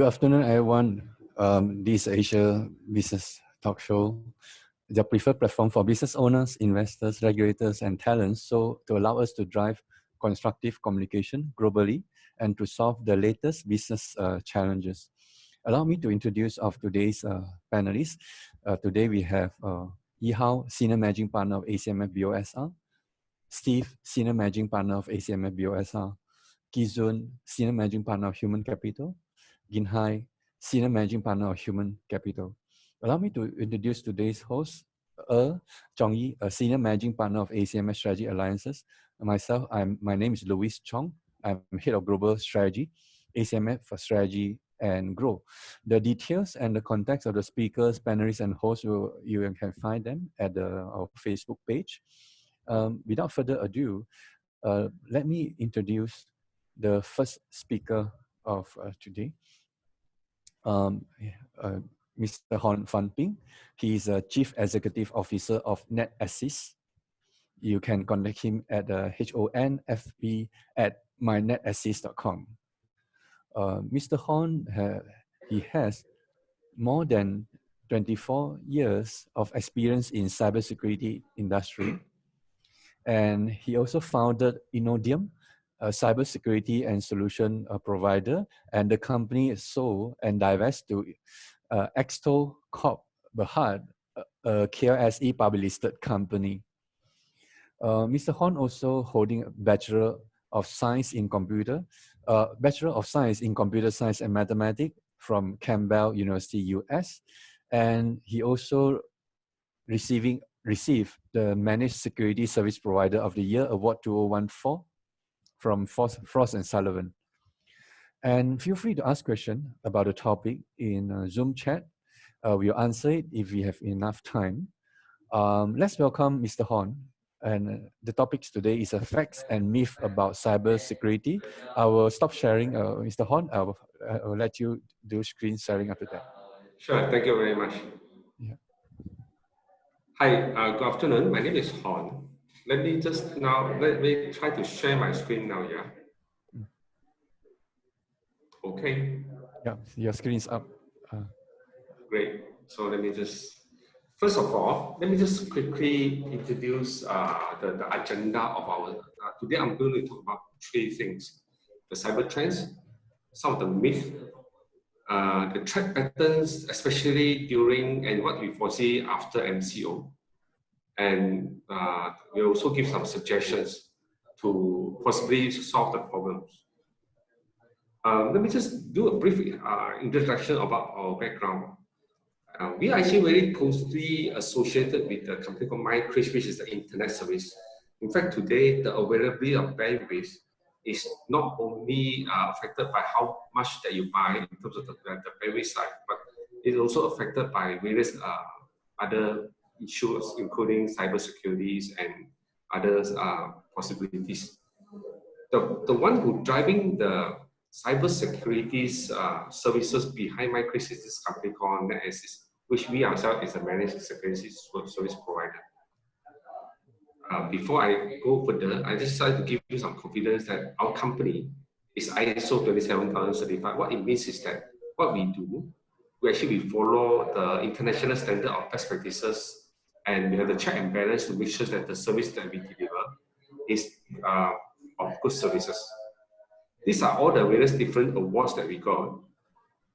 Good afternoon, everyone. This Asia Business Talk Show, the preferred platform for business owners, investors, regulators, and talents, so to allow us to drive constructive communication globally and to solve the latest business challenges. Allow me to introduce of today's panelists. Today we have Yihao, Senior Managing Partner of ACMF BOSR, Steve, Senior Managing Partner of ACMF BOSR, Kizun, Senior Managing Partner of Human Capital, Ginhai, Senior Managing Partner of Human Capital. Allow me to introduce today's host, Chong-Yi, a Senior Managing Partner of ACMF Strategy Alliances. Myself, my name is Louis Chong. I'm Head of Global Strategy, ACMF for Strategy and Grow. The details and the context of the speakers, panelists, and hosts, you can find them at our Facebook page. Without further ado, let me introduce the first speaker of today, Mr. Hon Fun Ping. He is a Chief Executive Officer of NetAssist. You can contact him at honfp@mynetassist.com. Mr. Hon, he has more than 24 years of experience in cybersecurity industry, and he also founded Inodium, a cybersecurity and solution provider, and the company is sold and divested to Exto Corp Berhad, a KLSE public listed company. Mr. Hon also holding a Bachelor of Science in Computer Science and Mathematics from Campbell University, US, and he also received the Managed Security Service Provider of the Year Award 2014 from Frost & Sullivan. And feel free to ask questions about the topic in Zoom chat. We'll answer it if we have enough time. Let's welcome Mr. Hon. And the topics today is facts and myth about cybersecurity. I will stop sharing, Mr. Hon. I will let you do screen sharing after that. Sure, thank you very much. Yeah. Hi, good afternoon. My name is Hon. Let me try to share my screen now, yeah? Okay. Yeah, your screen is up. Great. So first of all, let me just quickly introduce the agenda of our, today I'm going to talk about three things: the cyber trends, some of the myths, the threat patterns, especially during and what we foresee after MCO. And we also give some suggestions to possibly solve the problems. Let me just do a brief introduction about our background. We are actually very closely associated with a company called MyCris, which is the internet service. In fact, today, the availability of bandwidth is not only affected by how much that you buy in terms of the bandwidth side, but it's also affected by various other issues, including cybersecurity and other possibilities. The one who driving the cybersecurity services behind MyCris is this company called NetAssist, which we ourselves is a managed security service provider. Before I go further, I just like to give you some confidence that our company is ISO 27000 certified. What it means is that what we do, we follow the international standard of best practices, and we have the check and balance to make sure that the service that we deliver is of good services. These are all the various different awards that we got.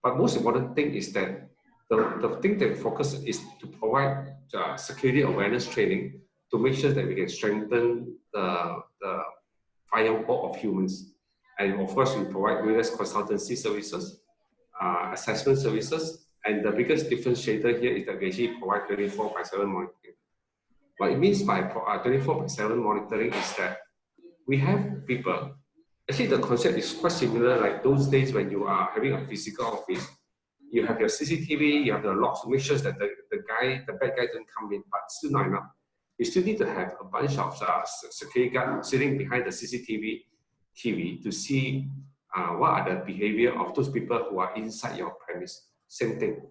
But most important thing is that the thing that we focus is to provide security awareness training to make sure that we can strengthen the firewall of humans. And of course, we provide various consultancy services, assessment services, and the biggest differentiator here is that we actually provide 24/7 monitoring. What it means by 24/7 monitoring is that we have people. Actually, the concept is quite similar like those days when you are having a physical office. You have your CCTV, you have the logs to make sure that the bad guy doesn't come in, but still not enough. You still need to have a bunch of security guards sitting behind the CCTV TV to see what are the behavior of those people who are inside your premise. Same thing.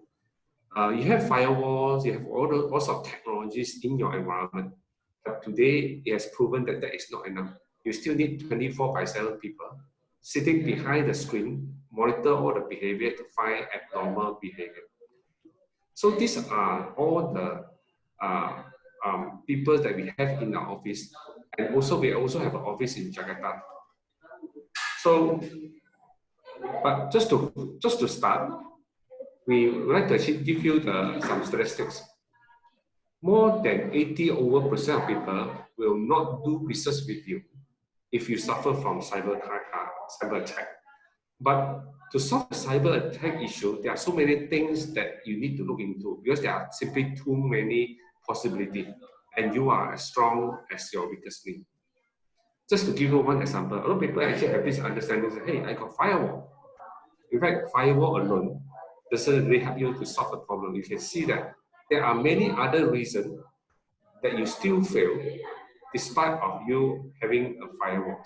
You have firewalls, you have all sorts of technologies in your environment. But today, it has proven that that is not enough. You still need 24/7 people sitting behind the screen, monitor all the behavior to find abnormal behavior. So these are all the people that we have in our office, and also we also have an office in Jakarta. So, but just to start, we would like to actually give you some statistics. More than 80% of people will not do business with you if you suffer from cyber attack. But to solve the cyber attack issue, there are so many things that you need to look into because there are simply too many possibilities, and you are as strong as your weakest link. Just to give you one example, a lot of people actually have this understanding that, hey, I got firewall. In fact, firewall alone doesn't really help you to solve the problem. You can see that there are many other reasons that you still fail despite of you having a firewall.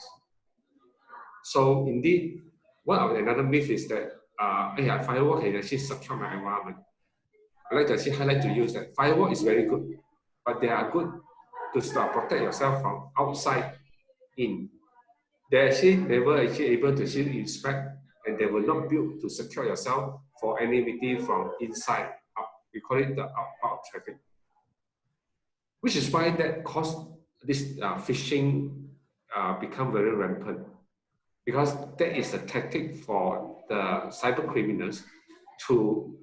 So indeed, another myth is that firewall can actually secure my environment. I like to actually highlight to you that firewall is very good, but they are good to protect yourself from outside in. They're actually never able to inspect, and they will not build to secure yourself for anonymity from inside out. We call it the outbound traffic, which is why that caused this phishing become very rampant, because that is a tactic for the cyber criminals to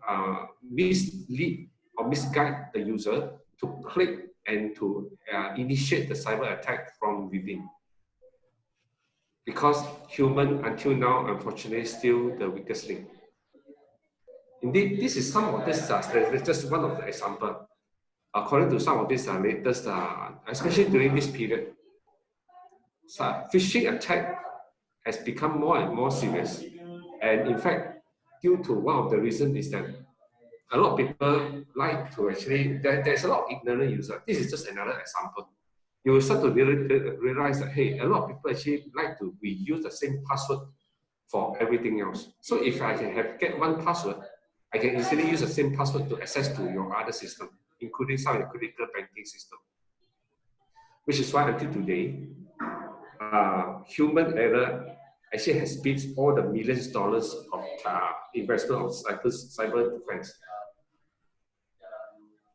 mislead or misguide the user to click and to initiate the cyber attack from within. Because human, until now, unfortunately, is still the weakest link. Indeed, this is some of this, just one of the example. According to some of these latest, especially during this period, phishing attack has become more and more serious. And in fact, due to one of the reasons is that a lot of people like to actually, there's a lot of ignorant users. This is just another example. You will start to realize that, hey, a lot of people actually like to reuse the same password for everything else. So if I can get one password, I can easily use the same password to access to your other system, including some of the critical banking system. Which is why until today, human error actually has beat all the millions of dollars of investment of cyber defense.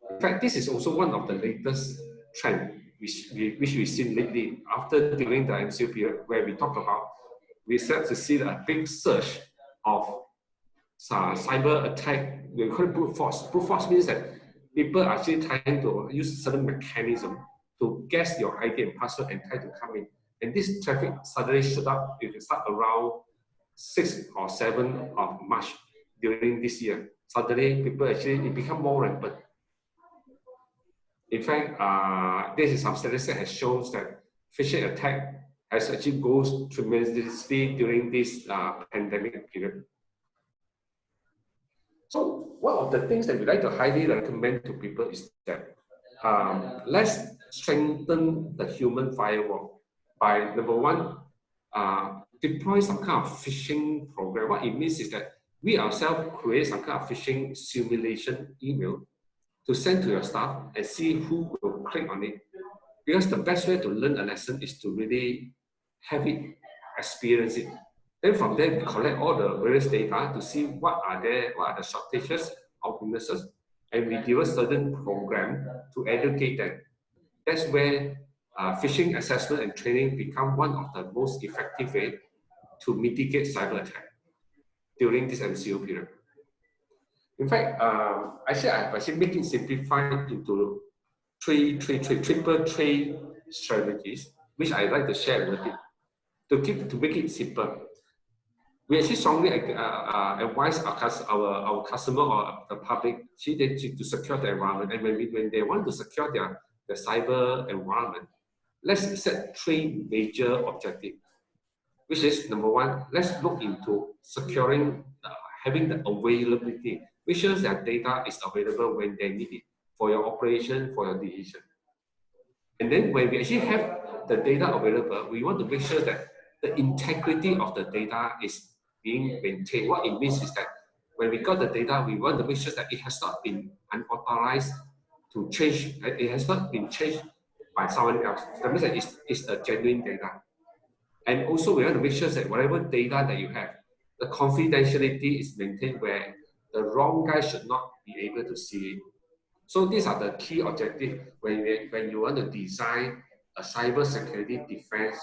In fact, this is also one of the latest trends which we've seen lately during the MCO period, where we talk about, we start to see a big surge of cyber attack. We call it brute force. Brute force means that people are actually trying to use certain mechanism to guess your ID and password and try to come in. And this traffic suddenly shot up. If you start around 6 or 7 of March during this year, suddenly people actually, it become more rampant. In fact, this is some statistics that shows that phishing attack has actually goes tremendously during this pandemic period. So one of the things that we like to highly recommend to people is that let's strengthen the human firewall by, number one, deploy some kind of phishing program. What it means is that we ourselves create some kind of phishing simulation email to send to your staff and see who will click on it. Because the best way to learn a lesson is to really have it, experience it. Then from there, we collect all the various data to see what are the shortages or weaknesses, and we give a certain program to educate them. That's where phishing assessment and training become one of the most effective way to mitigate cyber attack during this MCO period. In fact, I've actually make it simplified into triple trade strategies, which I like to share with you. To make it simple, we actually strongly advise our customer or the public to secure the environment. And when they want to secure their cyber environment, let's set 3 major objectives. Which is, number one, let's look into securing, having the availability, which shows that data is available when they need it for your operation, for your decision. And then when we actually have the data available, we want to make sure that the integrity of the data is being maintained. What it means is that when we got the data, we want to make sure that it has not been unauthorized to change, it has not been changed by someone else. That means that it's a genuine data. And also we want to make sure that whatever data that you have, the confidentiality is maintained where the wrong guy should not be able to see it. So these are the key objectives when you want to design a cyber security defense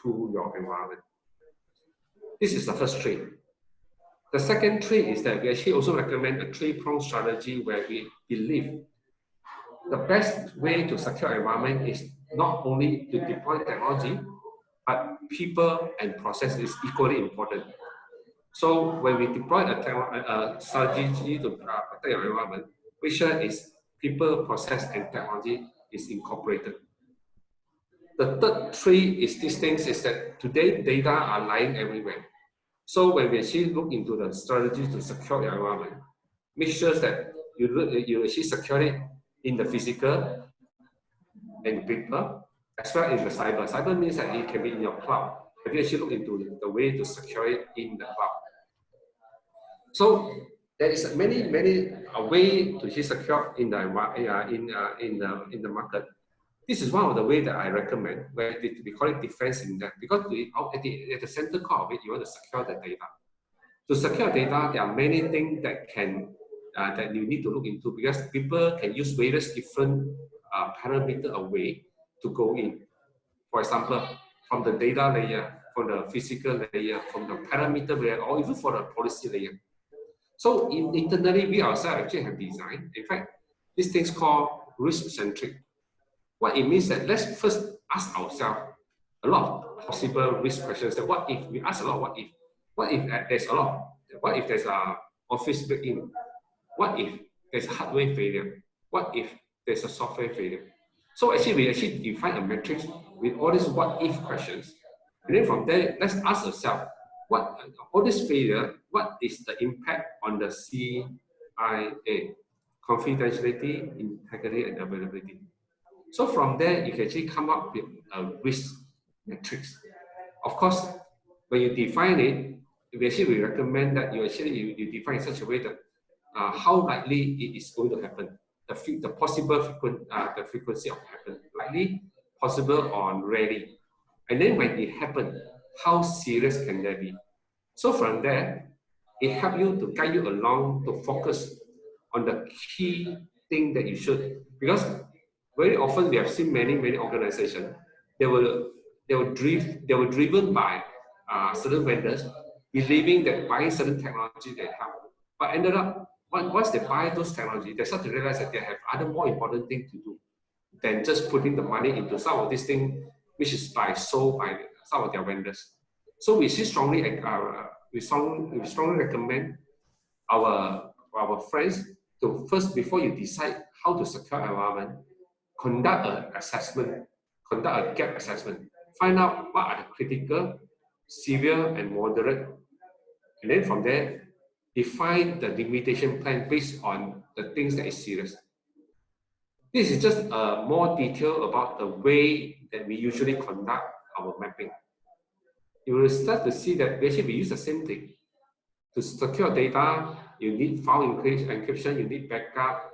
to your environment. This is the first trait. The second trait is that we actually also recommend a three-pronged strategy where we believe the best way to secure environment is not only to deploy technology, but people and process is equally important. So when we deploy a strategy to protect your environment, make sure is people, process, and technology is incorporated. The third three is these things is that today data are lying everywhere. So when we actually look into the strategy to secure your environment, make sure that you actually secure it in the physical and paper, as well as the cyber. Cyber means that it can be in your cloud. Have you actually looked into the way to secure it in the cloud? So there is many way to actually secure in the market. This is one of the ways that I recommend, where we call it defense in depth, because at the center core of it, you want to secure the data. To secure data, there are many things that that you need to look into, because people can use various different parameter away to go in. For example, from the data layer, from the physical layer, from the parameter layer, or even for the policy layer. So internally, we ourselves actually have designed, in fact, these things called risk-centric. What it means that let's first ask ourselves a lot of possible risk questions. That what if we ask a lot? What if there's a lot? What if there's a office break-in? What if there's hardware failure? What if there's a software failure? So actually, we actually define a matrix with all these what if questions, and then from there, let's ask ourselves, what all this failure, what is the impact on the CIA, confidentiality, integrity, and availability? So from there, you can actually come up with a risk matrix. Of course, when you define it, we recommend that you define in such a way that how likely it is going to happen, the possible the frequency of happen, likely, possible, or rarely. And then when it happens, how serious can that be? So from there, it helps you to guide you along to focus on the key thing that you should, because very often we have seen many organizations, they were driven by certain vendors believing that buying certain technology they help, but ended up once they buy those technology, they start to realize that they have other more important things to do than just putting the money into some of these things which is sold by some of their vendors. So we strongly recommend our friends to first, before you decide how to secure environment, conduct an assessment, conduct a gap assessment, find out what are the critical, severe, and moderate, and then from there, define the limitation plan based on the things that is serious. This is just more detail about the way that we usually conduct our mapping. You will start to see that actually we use the same thing. To secure data, you need file encryption, you need backup.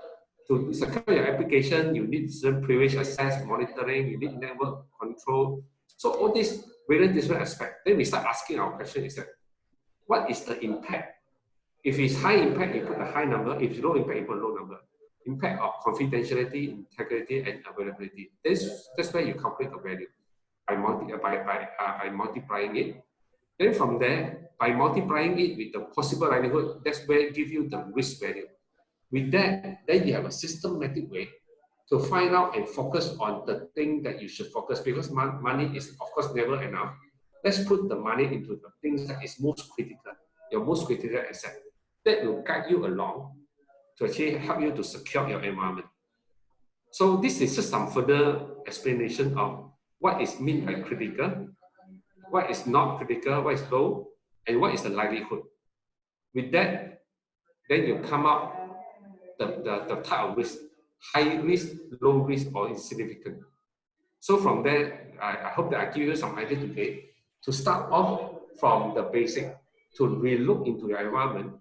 To secure your application, you need certain privilege access monitoring, you need network control. So all these various different aspects. Then we start asking our question is that, what is the impact? If it's high impact, you put a high number. If it's low impact, you put a low number. Impact of confidentiality, integrity, and availability. That's where you calculate the value by multiplying it. Then from there, by multiplying it with the possible likelihood, that's where it gives you the risk value. With that, then you have a systematic way to find out and focus on the thing that you should focus, because money is, of course, never enough. Let's put the money into the things that is most critical, your most critical asset. That will guide you along to actually help you to secure your environment. So this is just some further explanation of what is meant by critical, what is not critical, what is low, and what is the likelihood. With that, then you come up the type of risk, high risk, low risk, or insignificant. So from there, I hope that I give you some idea today to start off from the basic, to relook into your environment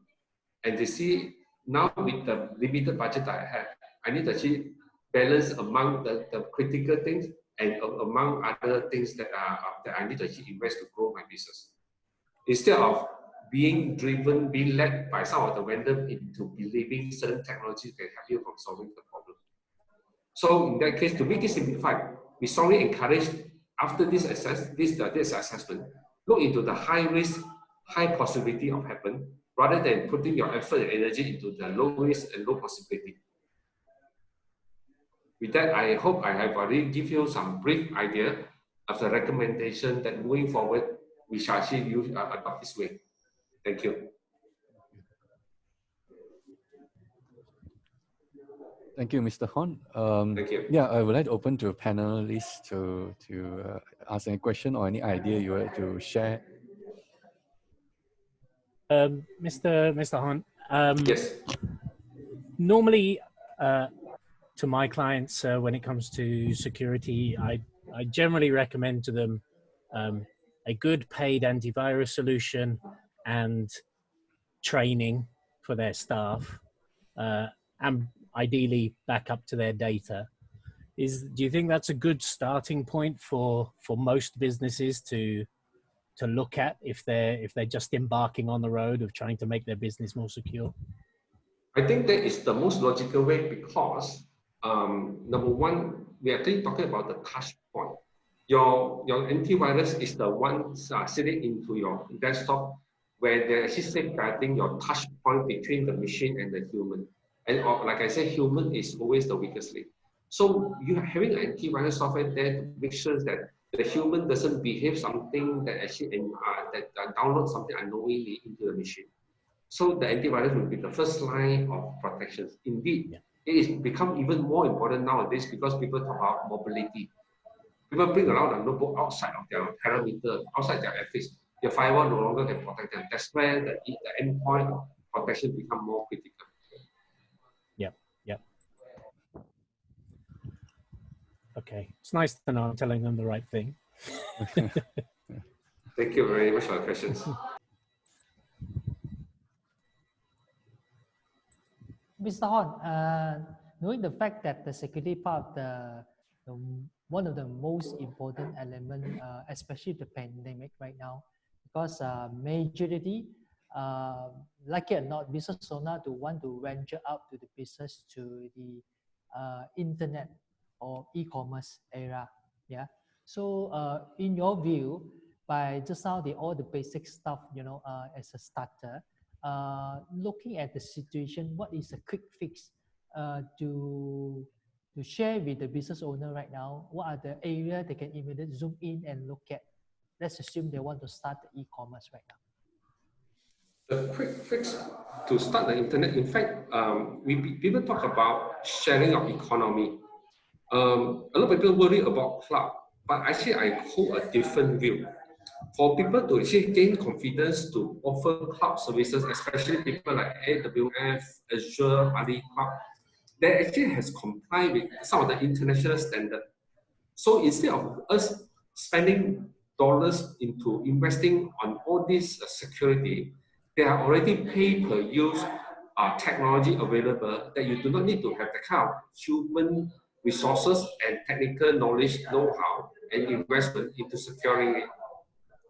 and to see now with the limited budget that I have, I need to actually balance among the critical things and among other things that I need to invest to grow my business. Instead of being driven, being led by some of the vendors into believing certain technologies can help you from solving the problem. So in that case, to make it simplified, we strongly encourage after this assessment, look into the high risk, high possibility of happen, rather than putting your effort and energy into the low risk and low possibility. With that, I hope I have already give you some brief idea of the recommendation that moving forward, we shall actually use adopt this way. Thank you. Thank you, Mr. Hon. Thank you. Yeah, I would like to open to panelists to ask any question or any idea you would like to share. Mr. Hon, Yes. normally to my clients, when it comes to security, I generally recommend to them a good paid antivirus solution and training for their staff, and ideally back up to their data. Do you think that's a good starting point for most businesses to look at if they're just embarking on the road of trying to make their business more secure? I think that is the most logical way because number one, we are talking about the touch point. Your antivirus is the one sitting into your desktop where they're actually safeguarding your touch point between the machine and the human. And like I said, human is always the weakest link. So you are having an antivirus software there to make sure that the human doesn't behave something that actually download something unknowingly into the machine. So the antivirus will be the first line of protection. Indeed, it is become even more important nowadays because people talk about mobility. People bring around a notebook outside of their perimeter, outside their office. Your firewall no longer can protect them. That's where the endpoint of protection become more critical. Yeah. Okay, it's nice to know I'm telling them the right thing. Thank you very much for the questions. Mr. Hon, knowing the fact that the security part of one of the most important elements, especially the pandemic right now, because majority, like it or not, business owner to want to venture out to the business to the internet or e-commerce era. Yeah. So in your view, by just now all the basic stuff, as a starter, looking at the situation, what is a quick fix to share with the business owner right now? What are the areas they can immediately zoom in and look at? Let's assume they want to start the e-commerce right now. The quick fix to start the internet, in fact, people talk about sharing of economy. A lot of people worry about cloud, but actually I hold a different view. For people to actually gain confidence to offer cloud services, especially people like AWS, Azure, AliCloud, that actually has complied with some of the international standards. So instead of us spending dollars into investing on all this security, there are already pay-per-use technology available that you do not need to have the kind of human resources and technical knowledge, know-how, and investment into securing it.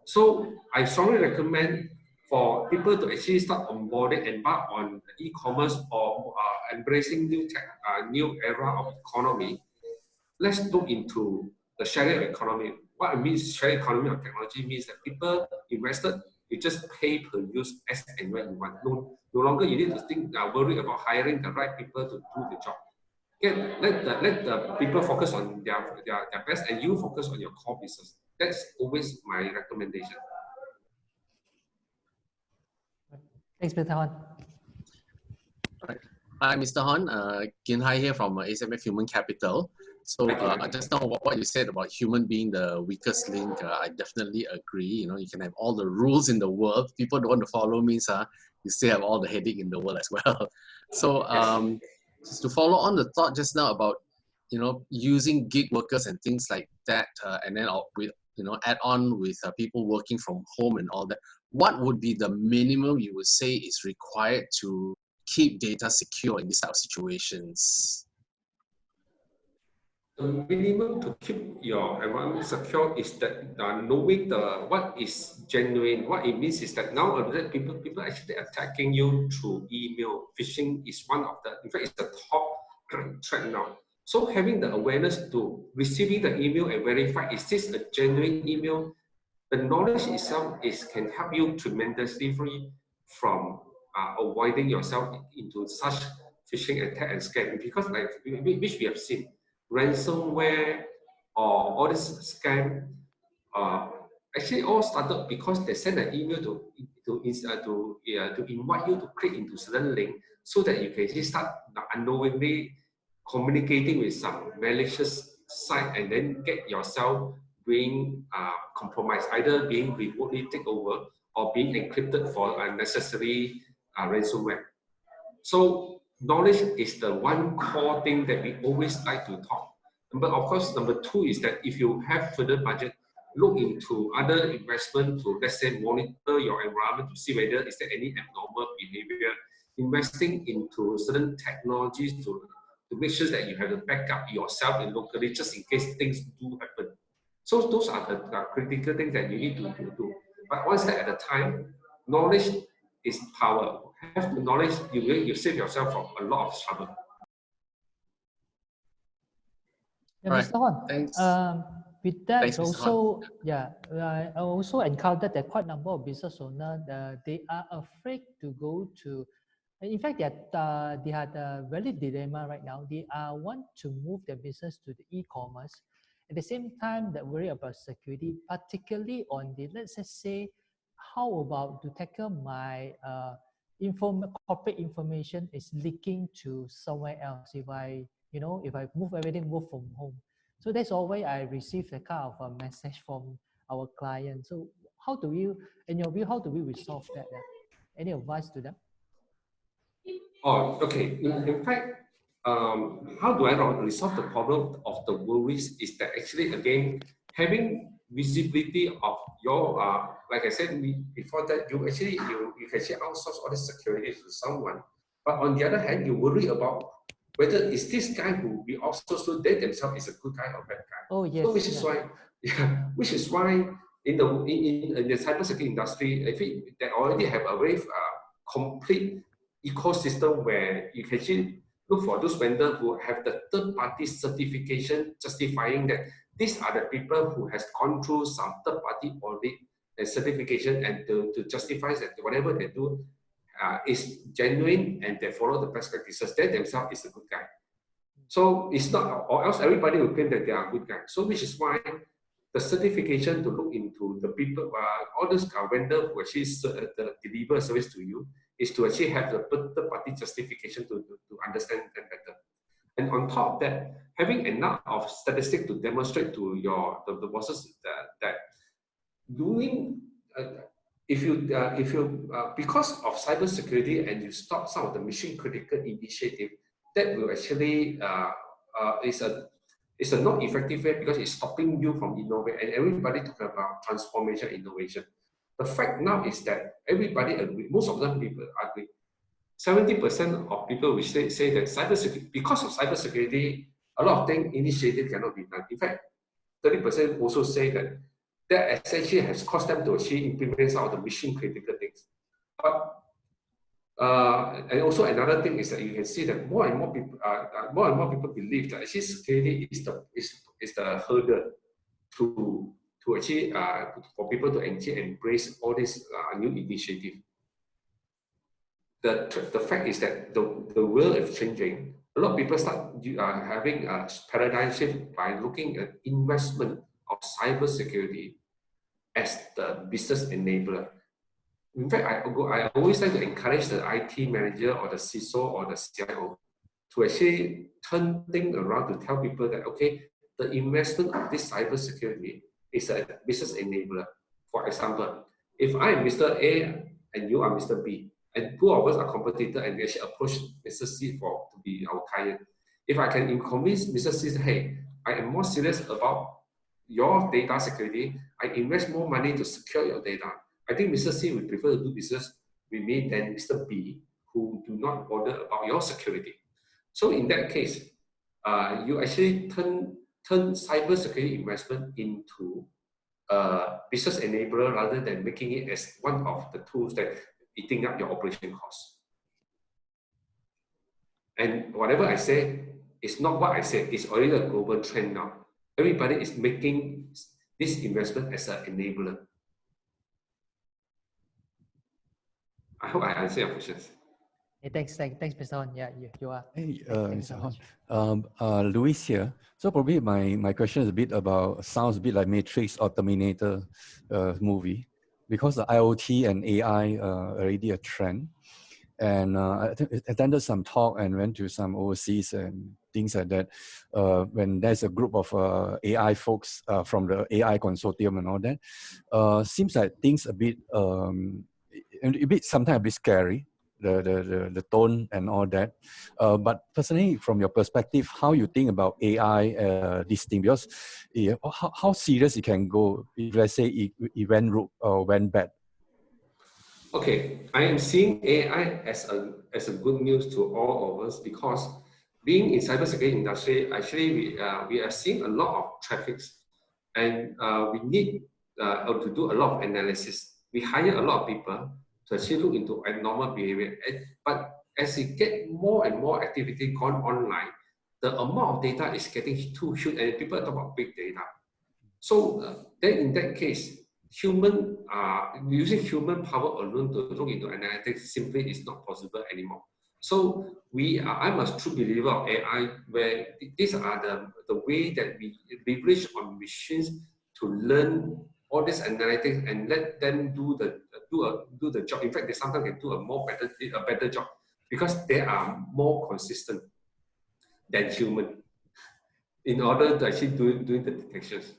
So I strongly recommend for people to actually start onboarding, embark on e-commerce or embracing new era of economy. Let's look into the sharing economy. What it means sharing economy of technology means that people invested, you just pay per use as and when you want. No longer you need to think, worry about hiring the right people to do the job. Let the people focus on their best and you focus on your core business. That's always my recommendation. Thanks, Mr. Hon. Hi, Mr. Hon. Kin Hai here from ASMF Human Capital. So just now what you said about human being the weakest link, I definitely agree. You can have all the rules in the world. People don't want to follow means you still have all the headache in the world as well. So just to follow on the thought just now about using gig workers and things like that, and then with add on with people working from home and all that. What would be the minimum you would say is required to keep data secure in these type of situations? The minimum to keep your environment secure is that knowing what is genuine. What it means is that nowadays people actually attacking you through email. Phishing is one of the, in fact, it's the top threat now. So having the awareness to receiving the email and verify is this a genuine email, the knowledge itself can help you tremendously free from avoiding yourself into such phishing attack and scam, because like which we have seen, ransomware or all this scam uh, actually all started because they send an email to invite you to click into certain link so that you can actually start unknowingly communicating with some malicious site and then get yourself being compromised, either being remotely taken over or being encrypted for unnecessary ransomware. So knowledge is the one core thing that we always like to talk. But of course, number two is that if you have further budget, look into other investment to, let's say, monitor your environment to see whether is there any abnormal behavior, investing into certain technologies to make sure that you have to back up yourself in locally just in case things do happen. So those are the critical things that you need to do. But one step at a time, knowledge is power. Have the knowledge, you save yourself from a lot of trouble. Yeah, Right. Mr. Hon, Thanks. with that Thanks, Mr. also, yeah, I also encountered that quite a number of business owners, they are afraid to go to, in fact, they had a very dilemma right now. They want to move their business to the e-commerce. At the same time, they worry about security, particularly on the, let's just say, how about to tackle my corporate information is leaking to somewhere else if I, if I move everything work from home. So that's always I received a kind of a message from our client. So how do you, in your view, how do we resolve that? Any advice to them? Oh, okay. In fact, how do I resolve the problem of the worries is that actually, again, having visibility of your, like I said before that, you can actually outsource all the security to someone. But on the other hand, you worry about whether is this guy who we outsource to, they themselves is a good guy or bad guy. Oh, yes. So which is why, yeah, which is why in the cybersecurity industry, I think they already have a very complete ecosystem where you can actually look for those vendors who have the third-party certification justifying that these are the people who has gone through some third-party audit and certification, and to justify that whatever they do is genuine and they follow the best practices. They themselves is a good guy. So it's not, or else everybody will claim that they are good guys. So which is why the certification to look into the people, all those vendors who actually deliver service to you, is to actually have the third-party justification to understand them better. And on top of that, having enough of statistics to demonstrate to the bosses that doing because of cybersecurity and you stop some of the mission critical initiative, that will actually is a not effective way because it's stopping you from innovate, and everybody talking about transformation innovation. The fact now is that everybody agree, most of them people agree. 70% of people will say that cybersecurity, because of cybersecurity, a lot of things initiated cannot be done. In fact, 30% also say that essentially has caused them to actually implement some of the mission critical things. But and also another thing is that you can see that more and more people believe that actually security is the hurdle to actually for people to actually embrace all this new initiative. The fact is that the world is changing. A lot of people start having a paradigm shift by looking at investment of cybersecurity as the business enabler. In fact, I always like to encourage the IT manager or the CISO or the CIO to actually turn things around to tell people that, okay, the investment of this cybersecurity is a business enabler. For example, if I am Mr. A and you are Mr. B, and two of us are competitors and we actually approach Mr. C to be our client, if I can convince Mr. C, hey, I am more serious about your data security, I invest more money to secure your data, I think Mr. C would prefer to do business with me than Mr. B, who do not bother about your security. So in that case, you actually turn turn cybersecurity investment into a business enabler rather than making it as one of the tools that eating up your operation costs. And whatever I say is not what I said, it's already a global trend now. Everybody is making this investment as an enabler. I hope I answer your questions. Hey, thanks, Mr. Hon. Yeah, you are. Hey, Thank you so Mr. much. Hon. Luis here. So probably my question is a bit about, sounds a bit like Matrix or Terminator movie, because the IoT and AI are already a trend. And I attended some talk and went to some overseas and things like that. When there's a group of AI folks from the AI consortium and all that, seems like things a bit, sometimes a bit scary. The tone and all that, but personally, from your perspective, how you think about AI, this thing, because how serious it can go if, let's say, it went bad. Okay, I am seeing AI as a good news to all of us, because being in cybersecurity industry, actually we are seeing a lot of traffics, and we need to do a lot of analysis. We hire a lot of people to actually look into abnormal behavior, but as it get more and more activity gone online, the amount of data is getting too huge, and people talk about big data. So then in that case, using human power alone to look into analytics simply is not possible anymore. So I'm a true believer of AI, where these are the way that we leverage on machines to learn all this analytics and let them do the job. In fact, they sometimes can do a better job, because they are more consistent than human in order to actually doing the detections.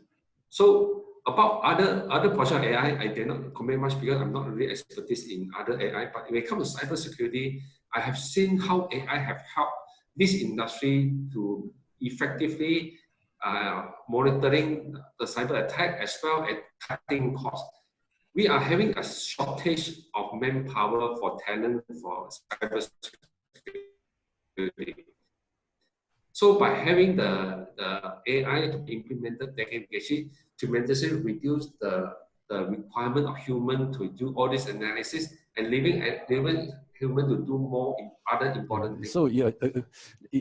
So about other portion of AI, I did not comment much because I'm not really expertise in other AI. But when it comes to cybersecurity, I have seen how AI have helped this industry to effectively monitoring the cyber attack as well as cutting costs. We are having a shortage of manpower for talent for cybersecurity. So by having the AI to be implemented, they can actually tremendously reduce the requirement of human to do all this analysis, and leaving human to do more other important things. So yeah,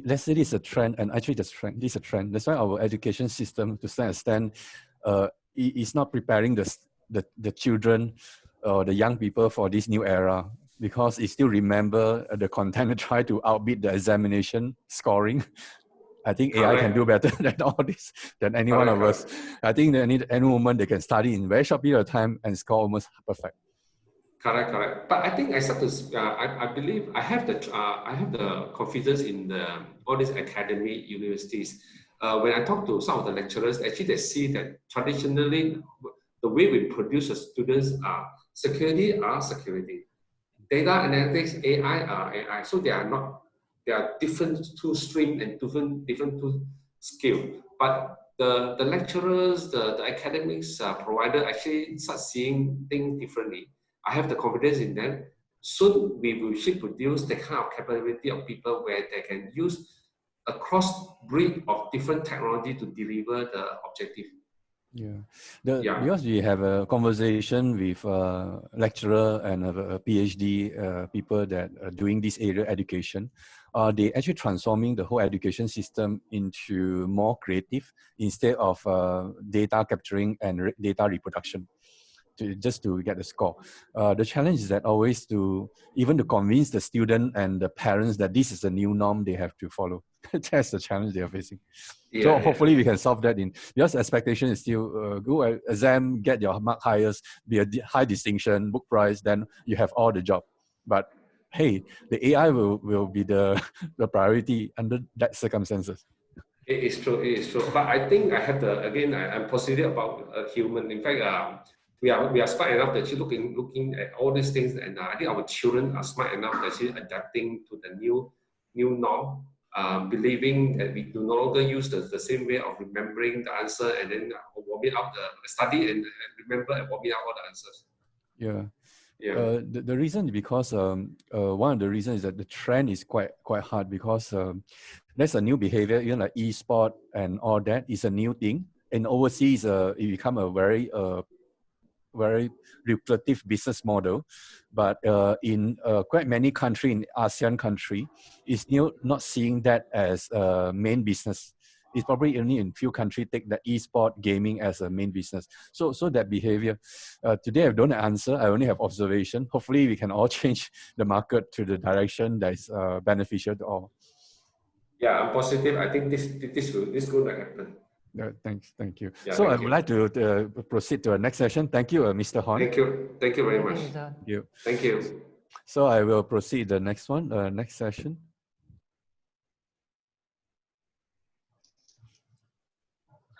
let's say this is a trend, and actually this is a trend. That's why our education system, to some extent, is not preparing the children or the young people for this new era, because it still remember the content and try to outbeat the examination scoring. I think AI can do better than all this, than any one of us. I think that any woman, they can study in very short period of time and score almost perfect. Correct. But I think I start to, I believe I have the confidence in all these academic universities. When I talk to some of the lecturers, actually they see that traditionally the way we produce the students are security, data analytics, AI are AI. So they are different two stream and different two skill. But the lecturers, the academics provider actually start seeing things differently. I have the confidence in them. Soon we should produce the kind of capability of people where they can use a cross breed of different technology to deliver the objective. Because we have a conversation with a lecturer and a PhD people that are doing this area education. They actually transforming the whole education system into more creative instead of data capturing and data reproduction. Just to get the score. The challenge is that always to convince the student and the parents that this is the new norm they have to follow. That's the challenge they are facing. So hopefully we can solve that because expectation is still go exam, get your mark highest, be a high distinction, book prize, then you have all the job. But hey, the AI will be the priority under that circumstances. It is true. But I think I have I'm positive about human. In fact, we are smart enough that actually looking at all these things, and I think our children are smart enough that actually adapting to the new norm, believing that we do no longer use the same way of remembering the answer and then vomit out the study and remember and vomit out all the answers. The reason is because one of the reasons is that the trend is quite hard, because That's a new behavior, you know, like e-sport and all that is a new thing. And overseas, it become a very lucrative business model. But in quite many countries, in ASEAN country, is still not seeing that as a main business. It's probably only in few countries take the e-sport gaming as a main business. So that behavior. Today I don't answer. I only have observation. Hopefully we can all change the market to the direction that is beneficial to all. Yeah, I'm positive. I think this going to happen. Thank you. Yeah, So I thank would you. like to proceed to our next session. Thank you, Mr. Hon. Thank you very Thank much. you, Mr. Han. Thank you. Thank you. So I will proceed the next one, next session.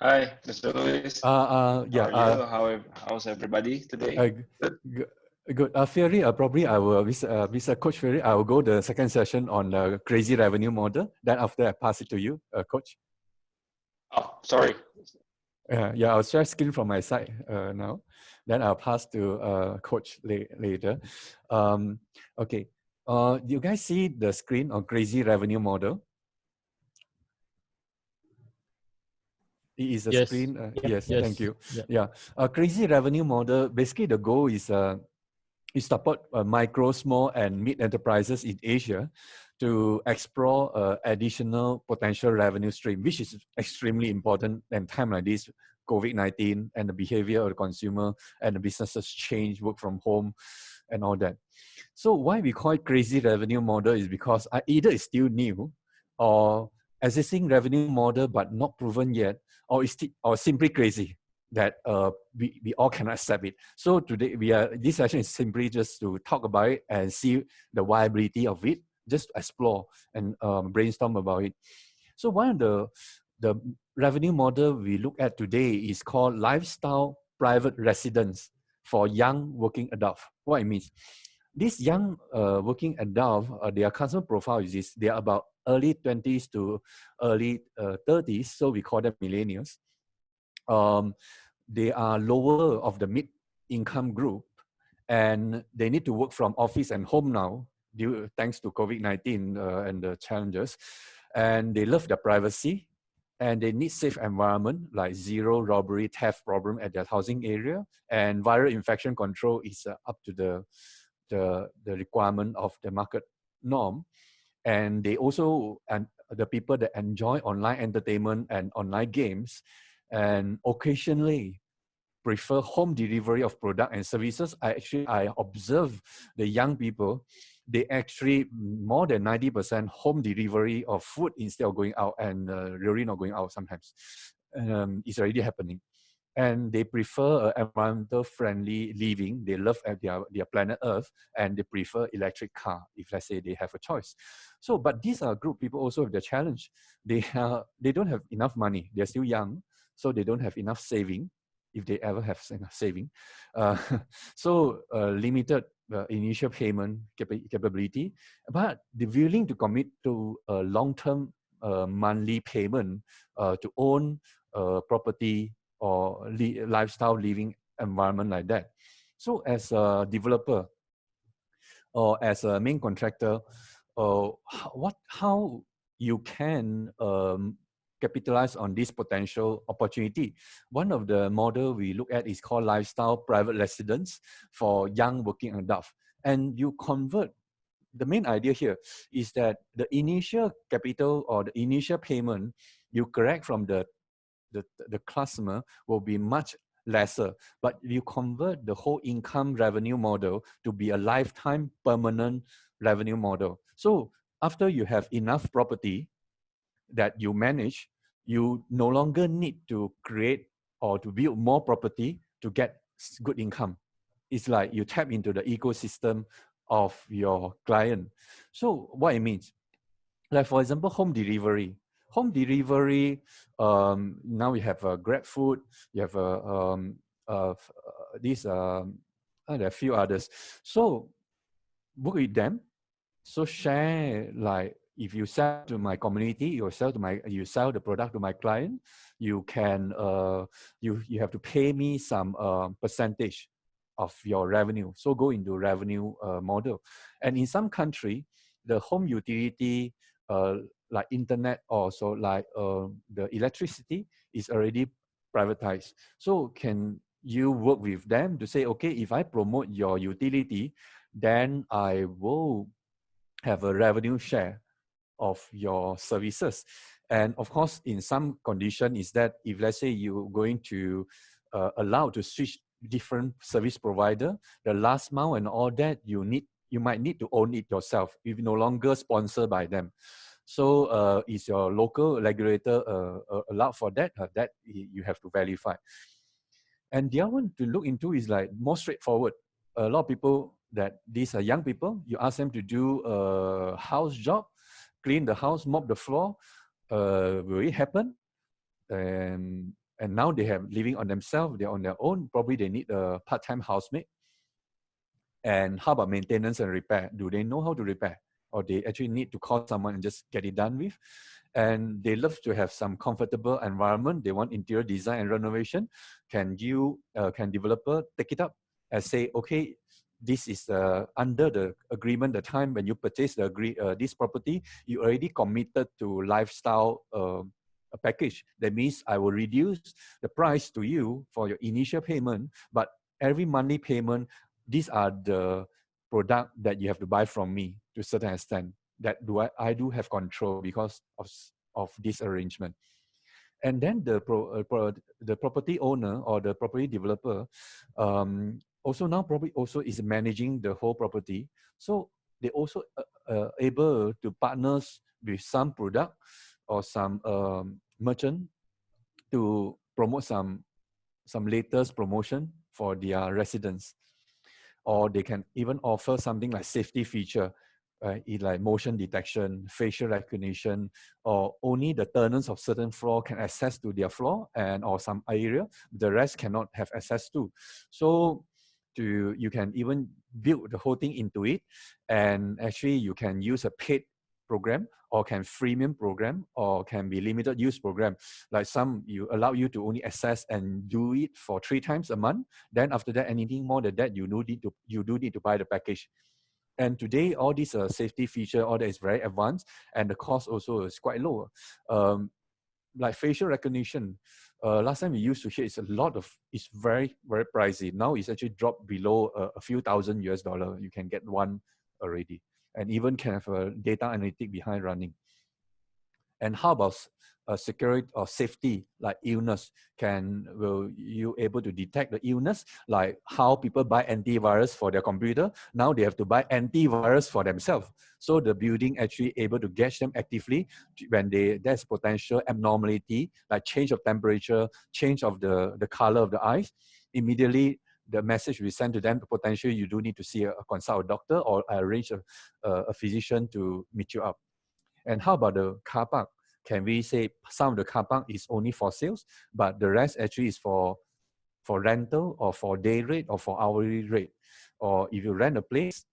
Hi, Mr. Lewis. Yeah. How are you? How's everybody today? Good. Ferry, probably I will, Mr. Coach Ferry, I will go the second session on the crazy revenue model. Then after I pass it to you, Coach. Oh, sorry. Yeah, I'll share screen from my side now. Then I'll pass to Coach later. Okay. You guys see the screen on crazy revenue model? It is a Yes. screen. Yes, Yes. thank you. Yeah. Yeah. Crazy revenue model, basically the goal is support micro, small, and mid enterprises in Asia to explore additional potential revenue stream, which is extremely important in time like this, COVID-19, and the behavior of the consumer and the businesses change, work from home, and all that. So why we call it crazy revenue model is because either it's still new, or existing revenue model but not proven yet, or simply crazy that we all cannot accept it. So today this session is simply just to talk about it and see the viability of it, just to explore and brainstorm about it. So one of the revenue model we look at today is called lifestyle private residence for young working adult. What it means? These young working adult, their customer profile is this: they are about early 20s to early 30s, so we call them millennials. They are lower of the mid-income group, and they need to work from office and home now, thanks to COVID-19 and the challenges. And they love their privacy, and they need safe environment like zero robbery, theft problem at their housing area, and viral infection control is up to the requirement of the market norm. And they also, and the people that enjoy online entertainment and online games, and occasionally prefer home delivery of product and services. I observe the young people, they actually more than 90% home delivery of food instead of going out, and really not going out sometimes. It's already happening. And they prefer environmental friendly living. They love their planet Earth, and they prefer electric car if, let's say, they have a choice. So, but these are group people also have the challenge. They don't have enough money. They're still young, so they don't have enough saving, if they ever have enough saving. So limited initial payment capability, but they're willing to commit to a long-term monthly payment to own property or lifestyle living environment like that. So as a developer or as a main contractor, how you can capitalize on this potential opportunity? One of the model we look at is called lifestyle private residence for young working adults. And you convert, the main idea here is that the initial capital or the initial payment you collect from the customer will be much lesser, but you convert the whole income revenue model to be a lifetime permanent revenue model. So after you have enough property that you manage, you no longer need to create or to build more property to get good income. It's like you tap into the ecosystem of your client. So what it means, like for example, home delivery. Home delivery, now we have Grab Food, you have there are a few others. So work with them. So share, like if you sell to my community, you sell the product to my client, you can you have to pay me some percentage of your revenue. So go into revenue model. And in some country, the home utility like internet or so like the electricity is already privatized. So can you work with them to say, okay, if I promote your utility, then I will have a revenue share of your services. And of course, in some condition is that if let's say you're going to allow to switch different service provider, the last mile and all that, you might need to own it yourself if you're no longer sponsored by them. So is your local regulator allowed for that? That you have to verify. And the other one to look into is like more straightforward. A lot of people that these are young people, you ask them to do a house job, clean the house, mop the floor, will it happen? And now they have living on themselves, they're on their own, probably they need a part-time housemate. And how about maintenance and repair? Do they know how to repair? Or they actually need to call someone and just get it done with? And they love to have some comfortable environment. They want interior design and renovation. Can developer take it up and say, okay, this is under the agreement, the time when you purchase this property, you already committed to lifestyle a package. That means I will reduce the price to you for your initial payment, but every monthly payment, these are the product that you have to buy from me to a certain extent. That I do have control because of this arrangement. And then the property owner or the property developer also now probably also is managing the whole property. So they also able to partners with some product or some merchant to promote some latest promotion for their residents. Or they can even offer something like safety feature, like motion detection, facial recognition, or only the tenants of certain floor can access to their floor or some area, the rest cannot have access to. So you can even build the whole thing into it, and actually you can use a paid program or can freemium program or can be limited use program. Like some you allow you to only access and do it for 3 times a month. Then after that, anything more than that, you do need to buy the package. And today, all these safety feature, all that is very advanced, and the cost also is quite low. Like facial recognition, last time we used to hear it's very, very pricey. Now it's actually dropped below a few thousand US dollar. You can get one already, and even can have a data analytic behind running. And how about security or safety, like illness? Will you able to detect the illness? Like how people buy antivirus for their computer, now they have to buy antivirus for themselves. So the building actually able to catch them actively when there's potential abnormality, like change of temperature, change of the color of the eyes. Immediately, the message we send to them, potentially you do need to see consult a doctor or arrange a physician to meet you up. And how about the car park? Can we say some of the car park is only for sales, but the rest actually is for rental or for day rate or for hourly rate? Or if you rent a place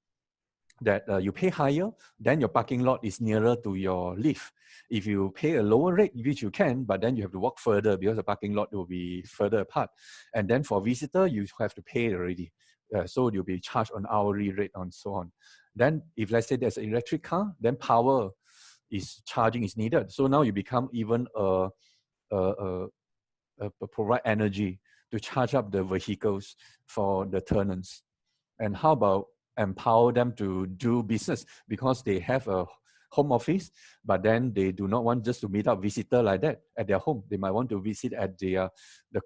that you pay higher, then your parking lot is nearer to your lift. If you pay a lower rate, which you can, but then you have to walk further because the parking lot will be further apart. And then for visitor, you have to pay already. So you'll be charged on hourly rate and so on. Then if let's say there's an electric car, then power charging is needed. So now you become even provide energy to charge up the vehicles for the tenants. And how about empower them to do business, because they have a home office, but then they do not want just to meet up visitor like that at their home. They might want to visit at the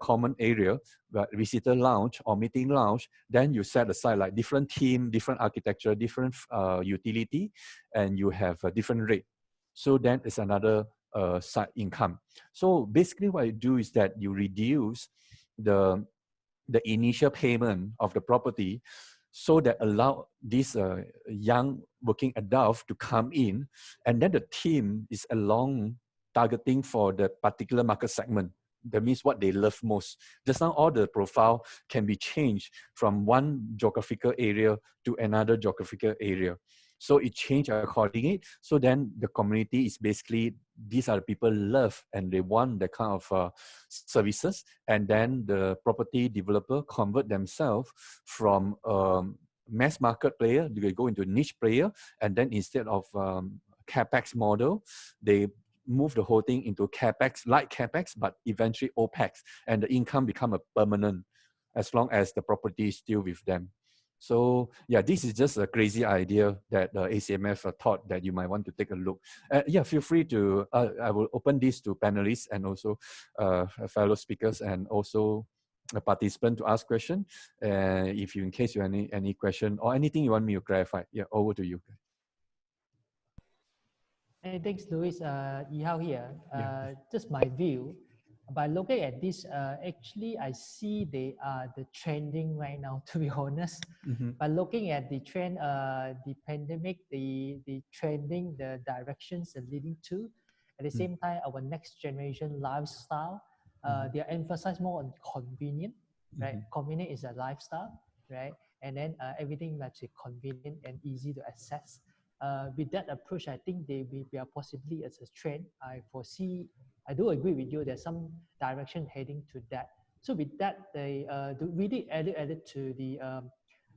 common area, but visitor lounge or meeting lounge. Then you set aside like different theme, different architecture, different utility, and you have a different rate. So then it's another side income. So basically what you do is that you reduce the initial payment of the property, so that allow this young working adult to come in, and then the team is along targeting for the particular market segment. That means what they love most. Just now all the profile can be changed from one geographical area to another geographical area. So it changed accordingly. So then the community is basically, these are the people love and they want the kind of services. And then the property developer convert themselves from mass market player, they go into niche player. And then instead of capex model. They move the whole thing into capex, like capex, but eventually opex, and the income become a permanent as long as the property is still with them. So yeah, this is just a crazy idea that ACMF thought that you might want to take a look. Yeah, feel free to, I will open this to panelists and also fellow speakers and also a participant to ask question. If you, in case you have any question or anything you want me to clarify, yeah, over to you. Hey, thanks, Louis. Yihao here. Just my view. By looking at this, actually, I see they are the trending right now, to be honest. By looking at the trend, the pandemic, the trending, the directions are leading to, at the same time, our next generation lifestyle, they are emphasized more on convenient, right? Convenient is a lifestyle, right? And then everything that's convenient and easy to access. With that approach, I think they are possibly as a trend. I foresee, I do agree with you, there's some direction heading to that. So with that, they really added to the,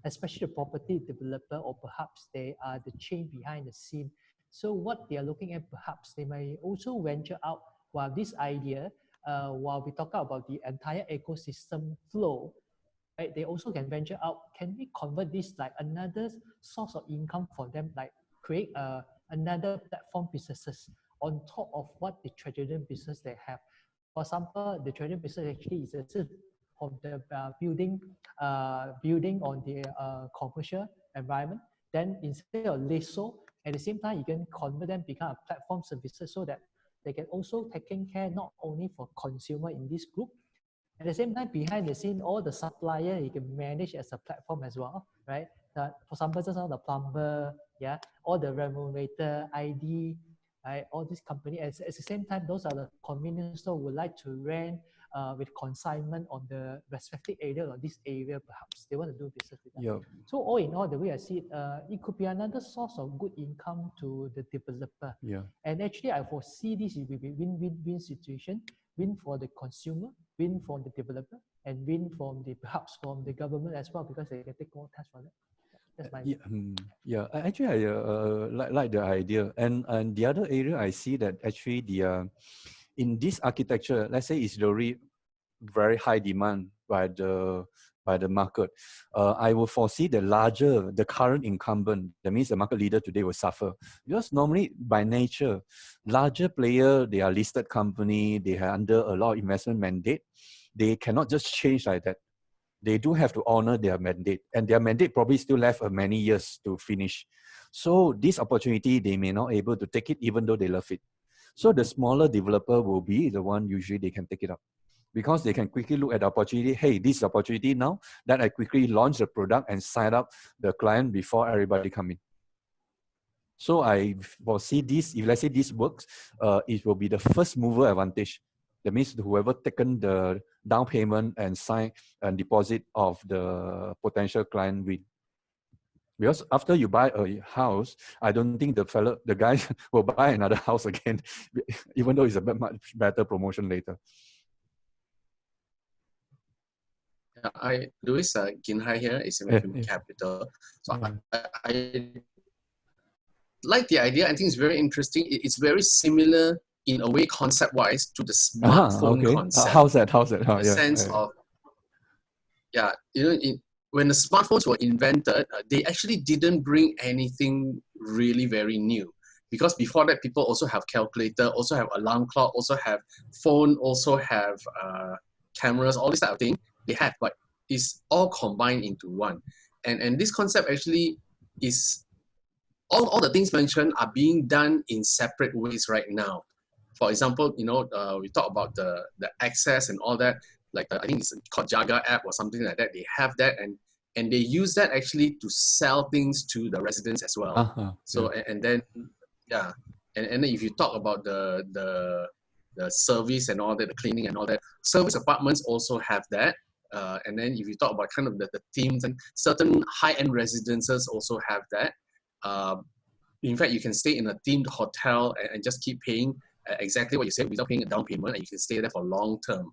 especially the property developer, or perhaps they are the chain behind the scene. So what they are looking at, perhaps they may also venture out, while this idea, while we talk about the entire ecosystem flow, right, they also can venture out, can we convert this like another source of income for them, like create another platform businesses on top of what the traditional business they have. For example, the traditional business actually is a of the building on the commercial environment. Then instead of lessor, at the same time, you can convert them become a platform services so that they can also taking care not only for consumer in this group, at the same time, behind the scene, all the supplier you can manage as a platform as well, right? For example, just now the plumber, yeah, all the remunerator, ID, right? All these companies. At the same time, those are the convenience store would like to rent with consignment on the respective area or this area. Perhaps they want to do business with them. Yeah. So all in all, the way I see it, it could be another source of good income to the developer. Yeah. And actually, I foresee this will be win-win-win situation. Win for the consumer, win for the developer, and win from the perhaps from the government as well, because they can take more tax from it. That's my yeah. Actually, I like the idea, and the other area I see that actually the in this architecture, let's say it's already very high demand by the market. I will foresee the current incumbent, that means the market leader today, will suffer, because normally by nature, larger player, they are listed company, they are under a lot of investment mandate. They cannot just change like that. They do have to honor their mandate, and their mandate probably still left many years to finish. So this opportunity, they may not able to take it even though they love it. So the smaller developer will be the one usually they can take it up, because they can quickly look at the opportunity. Hey, this is opportunity now, that I quickly launch the product and sign up the client before everybody come in. So I foresee this, if let's say this works, it will be the first mover advantage. That means whoever taken the down payment and sign and deposit of the potential client win. Because after you buy a house, I don't think the guy will buy another house again, even though it's a much better promotion later. Louis, Ginhai here, ACMF Human Capital. So I like the idea. I think it's very interesting. It's very similar in a way, concept-wise, to the smartphone concept. How's that? In the sense of, yeah, you know, when the smartphones were invented, they actually didn't bring anything really very new. Because before that, people also have calculator, also have alarm clock, also have phone, also have cameras, all this type of thing. They have, but it's all combined into one. And this concept actually is, all the things mentioned are being done in separate ways right now. For example, you know, we talk about the access and all that, like I think it's called Jaga app or something like that. They have that, and they use that actually to sell things to the residents as well. So, and then, yeah. And then if you talk about the service and all that, the cleaning and all that, service apartments also have that. And then if you talk about kind of the themes, and certain high-end residences also have that. In fact, you can stay in a themed hotel and just keep paying exactly what you said without paying a down payment, and you can stay there for long term.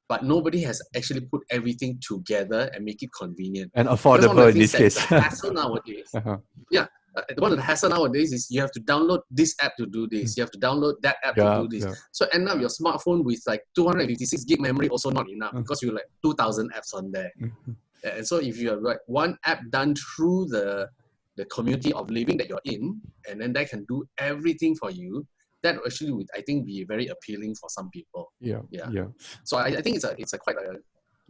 But nobody has actually put everything together and make it convenient and affordable in this case. Hassle nowadays. Yeah, one of the hassle nowadays is you have to download this app to do this. You have to download that app to do this. So end up your smartphone with like 256 gig memory also not enough because you like 2,000 apps on there. And so if you have like one app done through the community of living that you're in, and then that can do everything for you, that actually would, I think, be very appealing for some people. Yeah. So I think it's a quite a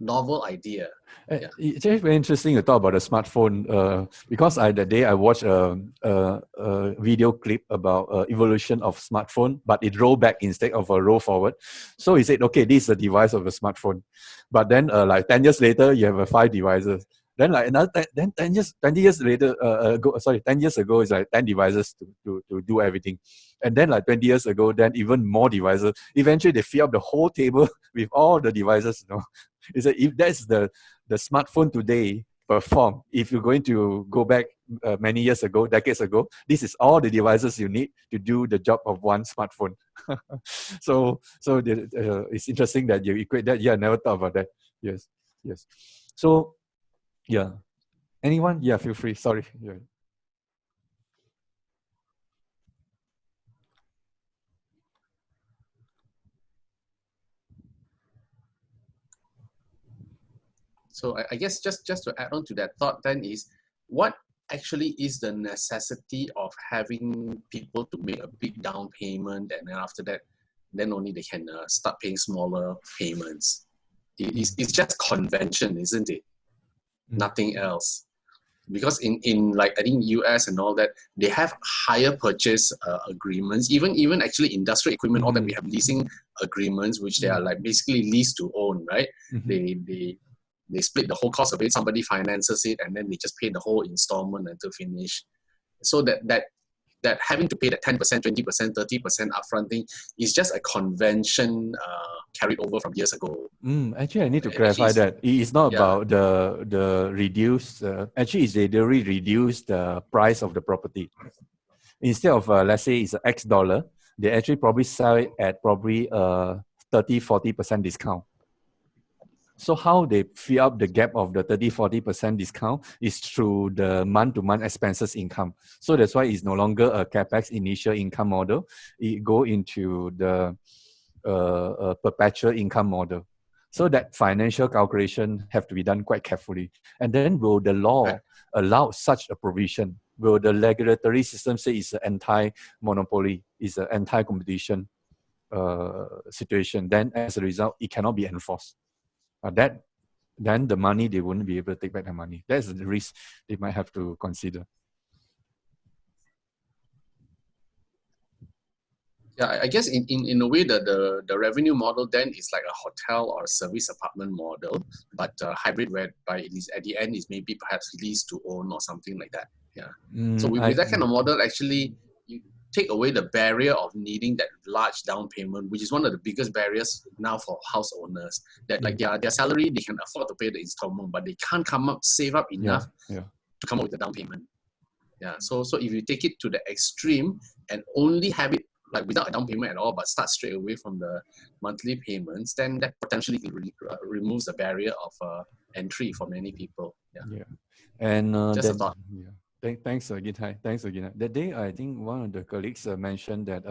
novel idea. It's just very interesting to talk about the smartphone because that day I watched a video clip about evolution of smartphone, but it rolled back instead of a roll forward. So he said, okay, this is the device of a smartphone, but then like 10 years later, you have 5 devices. Then like another 10 years later, 10 years ago, it's like 10 devices to do everything. And then like 20 years ago, then even more devices. Eventually they fill up the whole table with all the devices, you know. It's like, if that's the smartphone today perform, if you're going to go back many years ago, decades ago, this is all the devices you need to do the job of one smartphone. So it's interesting that you equate that. Yeah, I never thought about that. Yes. So, yeah. Anyone? Yeah, feel free. Sorry. Yeah. So I guess just to add on to that thought then is, what actually is the necessity of having people to make a big down payment, and then after that, then only they can start paying smaller payments? It's just convention, isn't it? Nothing else. Because in like I think US and all that, they have higher purchase agreements, even actually industrial equipment, all that we have leasing agreements, which they are like basically lease to own, right? They split the whole cost of it, somebody finances it, and then they just pay the whole installment until finish. So that having to pay that 10%, 20%, 30% upfront thing is just a convention carried over from years ago. Actually, I need to clarify that. It's not about the reduced, actually it's they already reduced the price of the property. Instead of, let's say it's X dollar, they actually probably sell it at probably 30-40% discount. So how they fill up the gap of the 30-40% discount is through the month-to-month expenses income. So that's why it's no longer a capex initial income model. It go into the perpetual income model. So that financial calculation have to be done quite carefully. And then will the law allow such a provision? Will the regulatory system say it's an anti-monopoly, it's an anti-competition situation? Then as a result, it cannot be enforced. Then the money, they wouldn't be able to take back the money. That's the risk they might have to consider. Yeah, I guess in a way the revenue model then is like a hotel or a service apartment model, but hybrid, whereby it is at the end is maybe perhaps lease to own or something like that. Yeah. So with that kind of model, actually you take away the barrier of needing that large down payment, which is one of the biggest barriers now for house owners. That like their salary, they can afford to pay the installment, but they can't save up enough to come up with the down payment. Yeah. So if you take it to the extreme and only have it like without a down payment at all, but start straight away from the monthly payments, then that potentially removes the barrier of entry for many people. And just a thought. Thanks again. Hi. Thanks again. That day, I think one of the colleagues mentioned that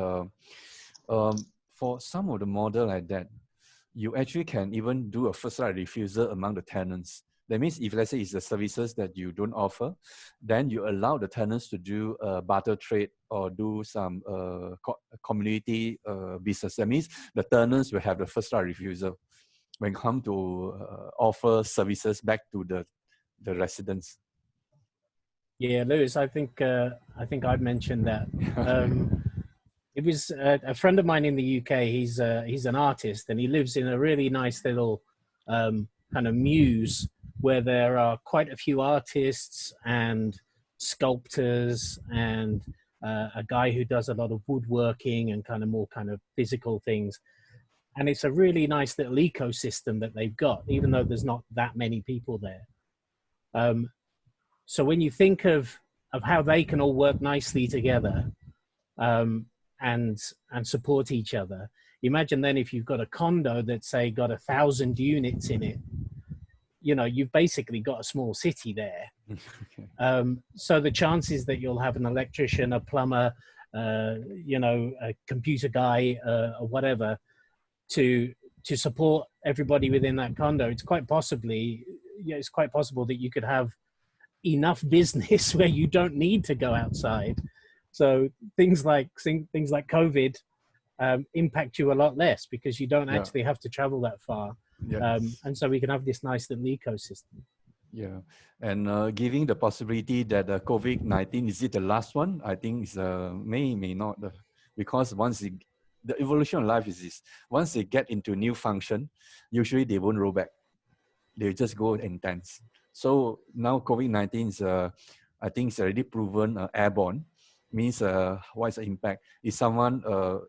for some of the model like that, you actually can even do a first right refusal among the tenants. That means if let's say it's the services that you don't offer, then you allow the tenants to do a barter trade or do some community business. That means the tenants will have the first right refusal when come to offer services back to the residents. Yeah, Lewis, I think I've mentioned that. It was a friend of mine in the UK. He's an artist and he lives in a really nice little kind of muse where there are quite a few artists and sculptors and a guy who does a lot of woodworking and more physical things. And it's a really nice little ecosystem that they've got, even though there's not that many people there. So when you think of how they can all work nicely together and support each other, imagine then if you've got a condo that's say got 1,000 units in it, you know, you've basically got a small city there. Okay. So the chances that you'll have an electrician, a plumber, you know, a computer guy, or whatever, to support everybody within that condo, it's quite possible that you could have enough business where you don't need to go outside. So things like COVID impact you a lot less because you don't actually have to travel that far. Yes. And so we can have this nice little ecosystem. Yeah, and giving the possibility that COVID-19 is it the last one? I think it's may not, because once the evolution of life is this: once they get into new function, usually they won't roll back. They just go intense. So now COVID-19 is, I think it's already proven airborne. Means what is the impact? Is someone a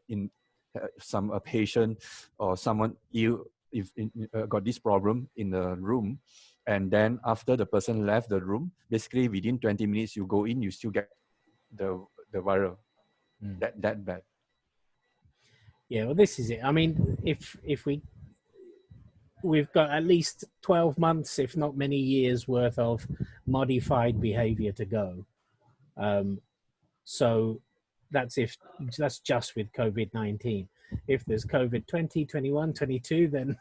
patient or someone ill if got this problem in the room, and then after the person left the room, basically within 20 minutes you go in, you still get the viral. That bad. Yeah, well, this is it. I mean, if we've got at least 12 months, if not many years worth of modified behavior to go. So that's just with COVID-19. If there's COVID 20, 21, 22, then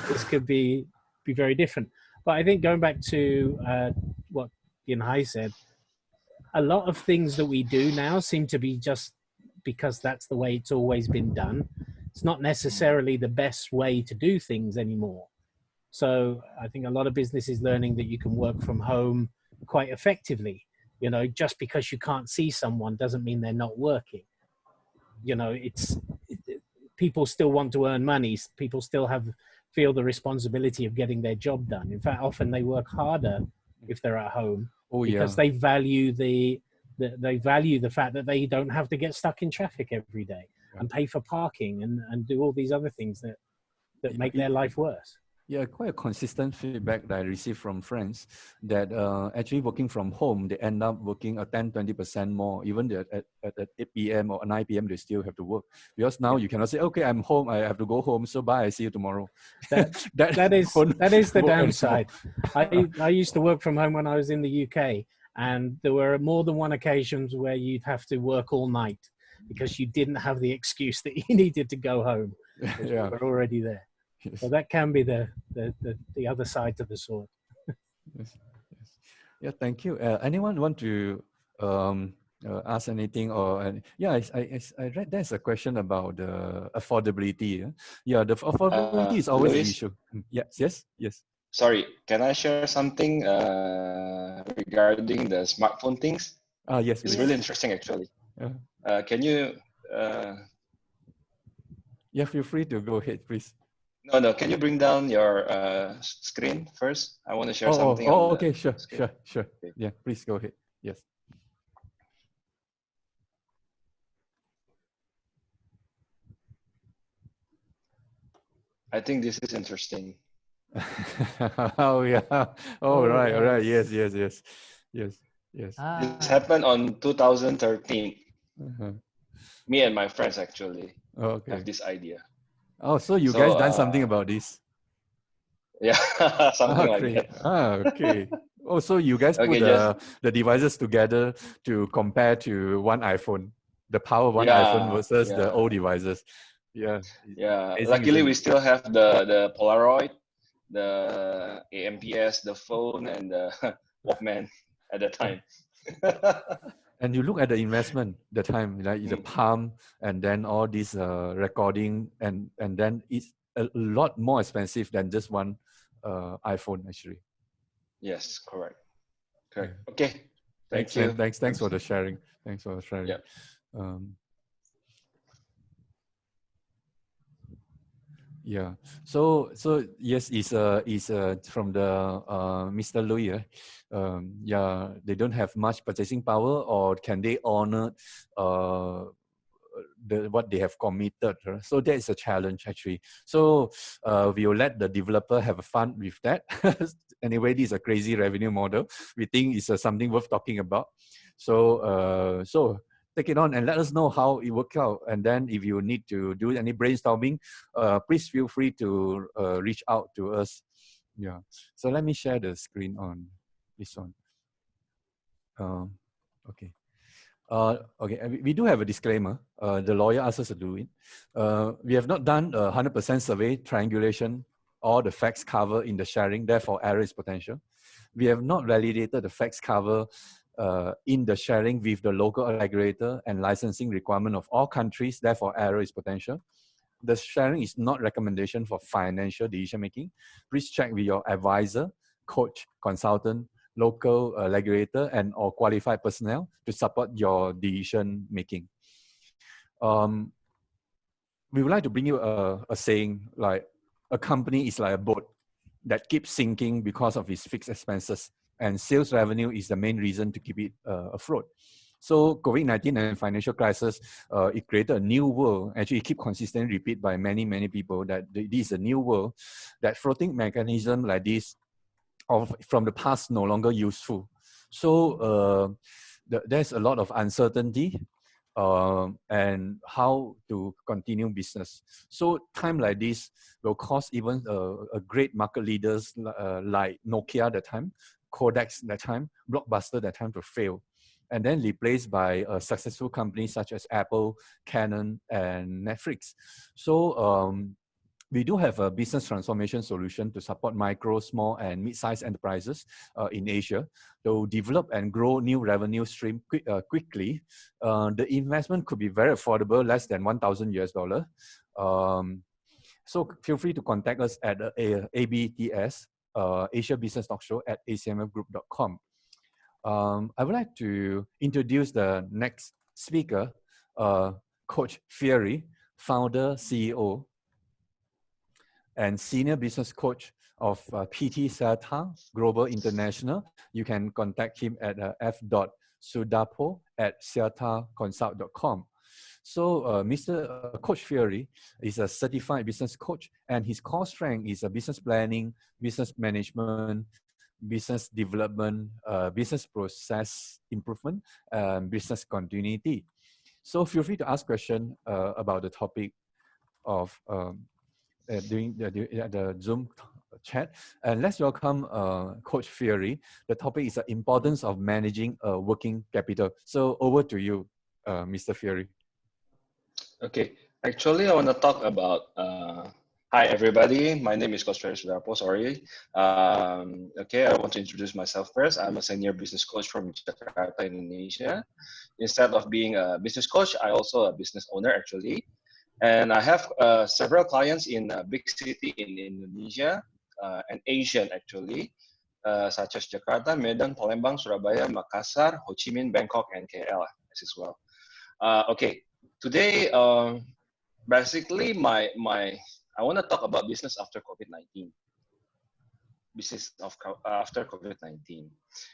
this could be very different. But I think going back to what Yin Hai said, a lot of things that we do now seem to be just because that's the way it's always been done. It's not necessarily the best way to do things anymore. So I think a lot of business is learning that you can work from home quite effectively. You know, just because you can't see someone doesn't mean they're not working. You know, people still want to earn money. People still feel the responsibility of getting their job done. In fact, often they work harder if they're at home because they value the fact that they don't have to get stuck in traffic every day and pay for parking and do all these other things that make their life worse. Yeah, quite a consistent feedback that I received from friends that actually working from home, they end up working 10-20% more. Even at 8 p.m. or 9 p.m., they still have to work. Because now you cannot say, okay, I'm home, I have to go home, so bye, I see you tomorrow. That is the downside. I used to work from home when I was in the UK, and there were more than one occasions where you'd have to work all night because you didn't have the excuse that you needed to go home. You were already there. Yes. So that can be the other side to the sword. Yes. Yeah, thank you. Anyone want to ask anything? Or I read there's a question about the affordability. Yeah, the affordability is always an issue. Yes. Sorry, can I share something regarding the smartphone things? Yes, it's please. really interesting actually. Can you? Yeah, feel free to go ahead, please. No. Can you bring down your screen first? I want to share something. Okay, sure. Okay. Yeah, please go ahead. Yes. I think this is interesting. Oh yeah. All right. Yes. This happened on 2013. Me and my friends actually have this idea. Oh, so you guys done something about this? Yeah, something like that. Okay. Oh, so you guys put the devices together to compare to one iPhone, the power of one iPhone versus the old devices. Yeah. Luckily, we still have the Polaroid, the AMPS, the phone, and the Walkman at the time. And you look at the investment, the time, like the Palm, and then all this recording, and then it's a lot more expensive than just one iPhone, actually. Yes, correct. Okay. Thank you. Thanks for the sharing. Thanks for sharing. Yeah. Yeah. So yes, is from the Mr. Louis. Yeah, they don't have much purchasing power, or can they honor what they have committed? So that is a challenge actually. So we will let the developer have fun with that. Anyway, this is a crazy revenue model. We think it's something worth talking about. So take it on and let us know how it works out. And then if you need to do any brainstorming, please feel free to reach out to us. Yeah. So let me share the screen on this one. Okay. Okay, we do have a disclaimer. The lawyer asked us to do it. We have not done a 100% survey triangulation or the facts cover in the sharing, therefore error is potential. We have not validated the facts cover in the sharing with the local regulator and licensing requirement of all countries, therefore error is potential. The sharing is not recommendation for financial decision making. Please check with your advisor, coach, consultant, local regulator, and or qualified personnel to support your decision making. We would like to bring you a saying like, a company is like a boat that keeps sinking because of its fixed expenses, and sales revenue is the main reason to keep it afloat. So COVID-19 and financial crisis, it created a new world. Actually, it keep consistently repeated by many, many people that this is a new world, that floating mechanism like this from the past no longer useful. So there's a lot of uncertainty and how to continue business. So time like this will cause even a great market leaders like Nokia that time, Kodak that time, Blockbuster that time to fail, and then replaced by successful companies such as Apple, Canon, and Netflix. So we do have a business transformation solution to support micro, small, and mid-sized enterprises in Asia to develop and grow new revenue stream quickly. The investment could be very affordable, less than $1,000 US. So feel free to contact us at ABTS, Asia Business Talk Show at acmfgroup.com. I would like to introduce the next speaker, Coach Fiery, founder, CEO, and senior business coach of PT Saeta Global International. You can contact him at f.sudarpo@saetaconsult.com. So Mr. Coach Fiery is a certified business coach, and his core strength is business planning, business management, business development, business process improvement, business continuity. So feel free to ask questions about the topic of during the Zoom chat. And let's welcome Coach Fiery. The topic is the importance of managing working capital. So over to you, Mr. Fiery. Okay, actually, I want to talk about. Hi, everybody. My name is Coach Sudarpo. Sorry. Okay, I want to introduce myself first. I'm a senior business coach from Jakarta, Indonesia. Instead of being a business coach, I also a business owner actually. And I have several clients in a big city in Indonesia and Asian actually, such as Jakarta, Medan, Palembang, Surabaya, Makassar, Ho Chi Minh, Bangkok, and KL as well. Okay, today basically I want to talk about business after COVID-19. Business after COVID-19.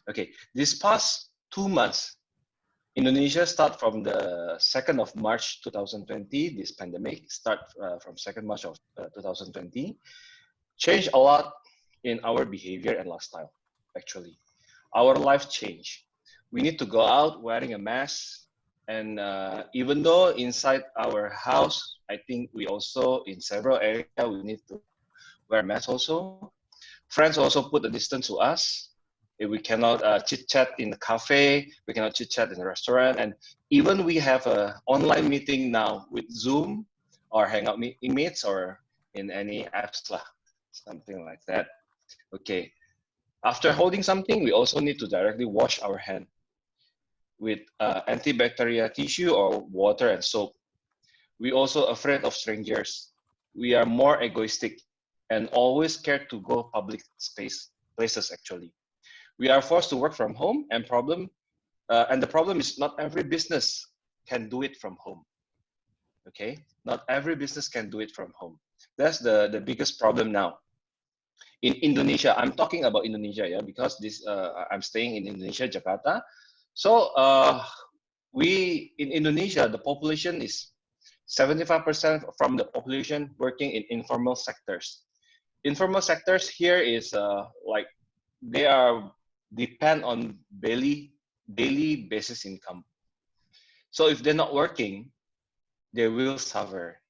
Okay, this past 2 months, Indonesia start from the 2nd of March 2020, this pandemic start from 2nd March of 2020, changed a lot in our behavior and lifestyle, actually. Our life changed. We need to go out wearing a mask, and even though inside our house, I think we also, in several areas, we need to wear masks also. Friends also put a distance to us. We cannot chit-chat in the cafe, we cannot chit-chat in the restaurant, and even we have an online meeting now with Zoom or Hangout Meets or in any apps, something like that. Okay, after holding something, we also need to directly wash our hand with antibacterial tissue or water and soap. We also afraid of strangers. We are more egoistic and always scared to go public places actually. We are forced to work from home, and the problem is not every business can do it from home. Okay, not every business can do it from home. That's the biggest problem now. In Indonesia, I'm talking about Indonesia, yeah, because I'm staying in Indonesia, Jakarta. So in Indonesia, the population is 75% from the population working in informal sectors. Informal sectors here is like they are depend on daily basis income. So if they're not working, they will suffer.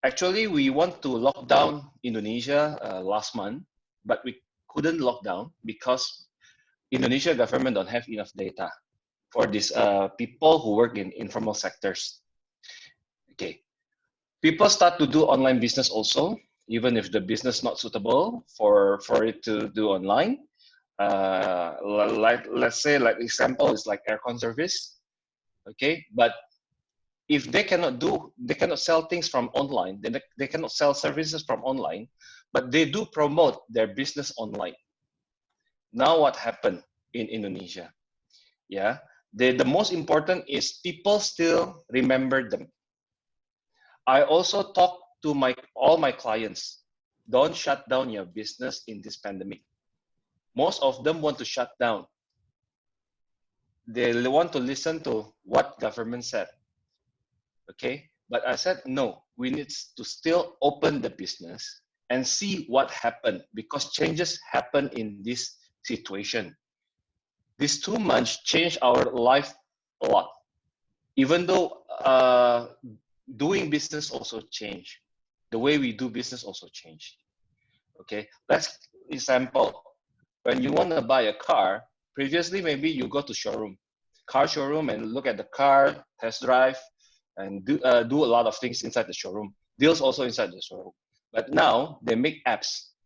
Actually, we want to lock down Indonesia last month, but we couldn't lock down because Indonesia government don't have enough data for these people who work in informal sectors. Okay, people start to do online business also, even if the business not suitable for it to do online. Let's say, like example is like aircon service. Okay, but if they cannot sell things from online, then they cannot sell services from online, but they do promote their business online. Now what happened in Indonesia? Yeah, the most important is people still remember them. I also talk to all my clients, don't shut down your business in this pandemic. Most of them want to shut down. They want to listen to what government said. Okay, but I said no, we need to still open the business and see what happened, because changes happen in this situation. These 2 months changed our life a lot, even though doing business also changed. The way we do business also changed. Okay, let's example. When you want to buy a car, previously maybe you go to car showroom and look at the car, test drive, and do a lot of things inside the showroom. Deals also inside the showroom. But now they make apps.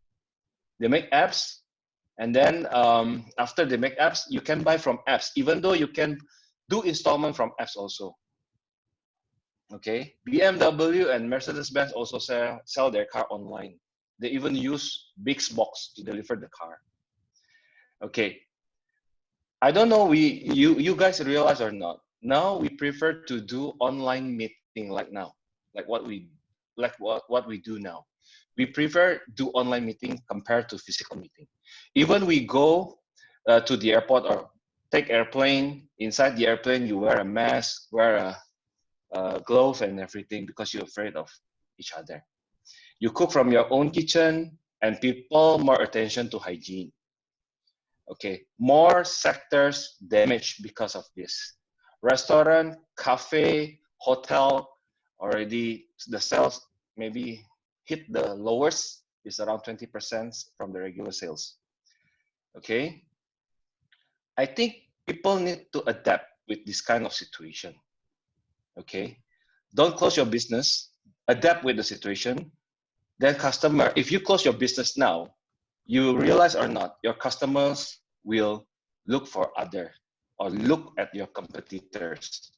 They make apps, and then after they make apps, you can buy from apps, even though you can do installment from apps also. Okay, BMW and Mercedes-Benz also sell their car online. They even use Bixbox to deliver the car. Okay, I don't know you guys realize or not. Now we prefer to do online meeting like now, like what we do now. We prefer do online meeting compared to physical meeting. Even we go to the airport or take airplane, inside the airplane you wear a mask, wear a glove and everything because you're afraid of each other. You cook from your own kitchen, and people more attention to hygiene. Okay, more sectors damaged because of this. Restaurant, cafe, hotel, already the sales maybe hit the lowest, is around 20% from the regular sales. Okay, I think people need to adapt with this kind of situation. Okay, don't close your business, adapt with the situation. Then customer, if you close your business now, you realize or not, your customers will look for other or look at your competitors.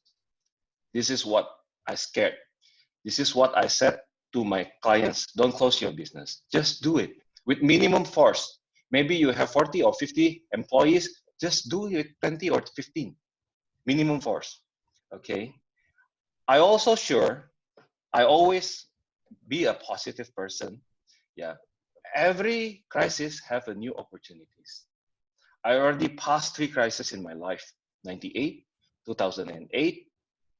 This is what I scared. This is what I said to my clients. Don't close your business. Just do it with minimum force. Maybe you have 40 or 50 employees. Just do it 20 or 15. Minimum force. Okay. I also sure, I always be a positive person. Yeah. Every crisis have a new opportunities. I already passed 3 crises in my life: 98, 2008,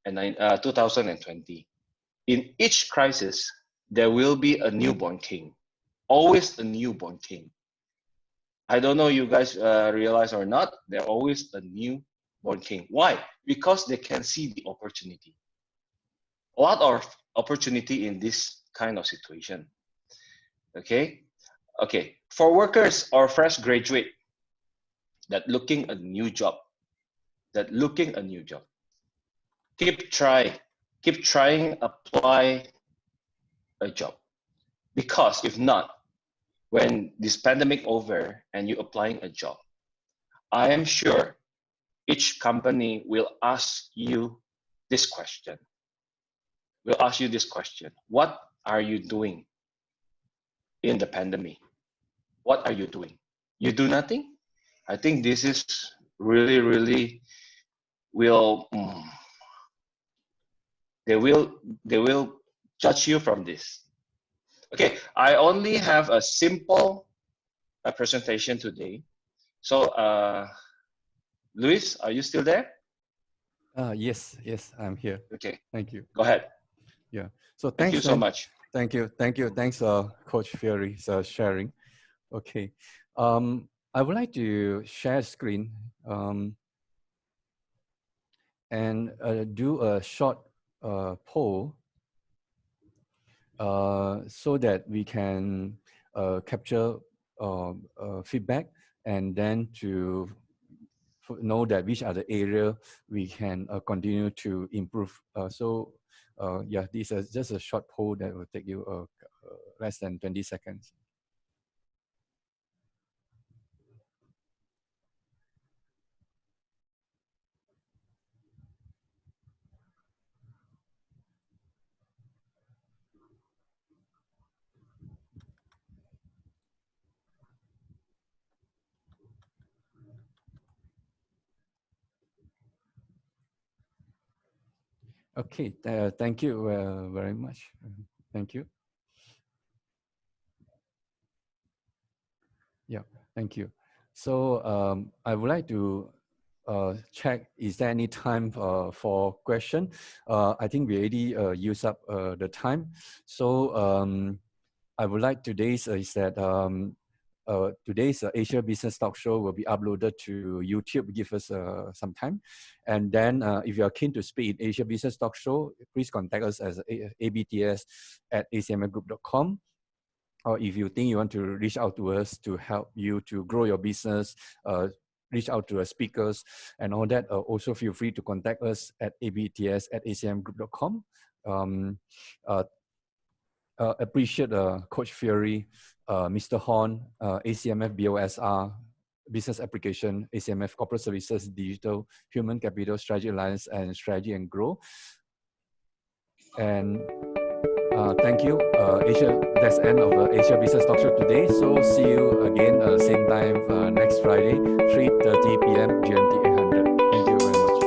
and 2020. In each crisis, there will be a newborn king. Always a newborn king. I don't know you guys realize or not, there's always a newborn king. Why? Because they can see the opportunity. A lot of opportunity in this kind of situation. Okay. Okay. For workers or fresh graduate that looking a new job, keep trying, apply a job. Because if not, when this pandemic over and you applying a job, I am sure each company will ask you this question. What are you doing in the pandemic? What are you doing? You do nothing? I think this is really, really they will judge you from this. Okay, I only have a simple presentation today. So, Luis, are you still there? Yes, I'm here. Okay, Thank you. go ahead. Yeah. So Thank thanks you so much. Thank you. Thanks, Coach Fury, sharing. Okay. I would like to share screen and do a short poll. so that we can capture feedback and then to know that which are the area we can continue to improve. Yeah, this is just a short poll that will take you less than 20 seconds. Okay, thank you very much. Thank you. Yeah, thank you. So I would like to check, is there any time for question? I think we already used up the time. So I would like today's is that today's Asia Business Talk Show will be uploaded to YouTube. Give us some time. And then if you are keen to speak in Asia Business Talk Show, please contact us as abts@acmfgroup.com. Or if you think you want to reach out to us to help you to grow your business, reach out to our speakers and all that, also feel free to contact us at abts@acmgroup.com. Appreciate Coach Fury, Mr. Hon, ACMF BOSR, Business Application, ACMF Corporate Services, Digital, Human Capital, Strategy Alliance, and Strategy and Grow. And thank you, Asia. That's the end of Asia Business Talk Show today. So see you again same time next Friday, 3:30 p.m. GMT 800. Thank you very much.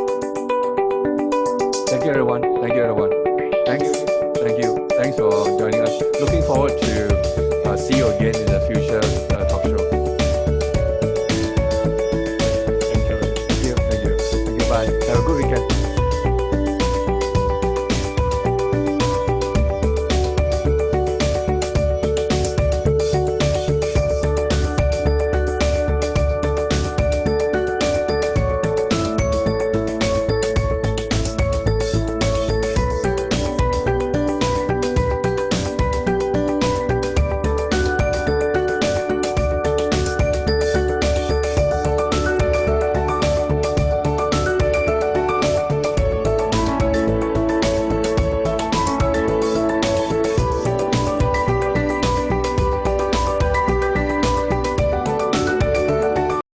Thank you, everyone. Thank you, everyone. Thanks. Thank you. Thanks for joining us. Looking forward to see you again in the future talk show.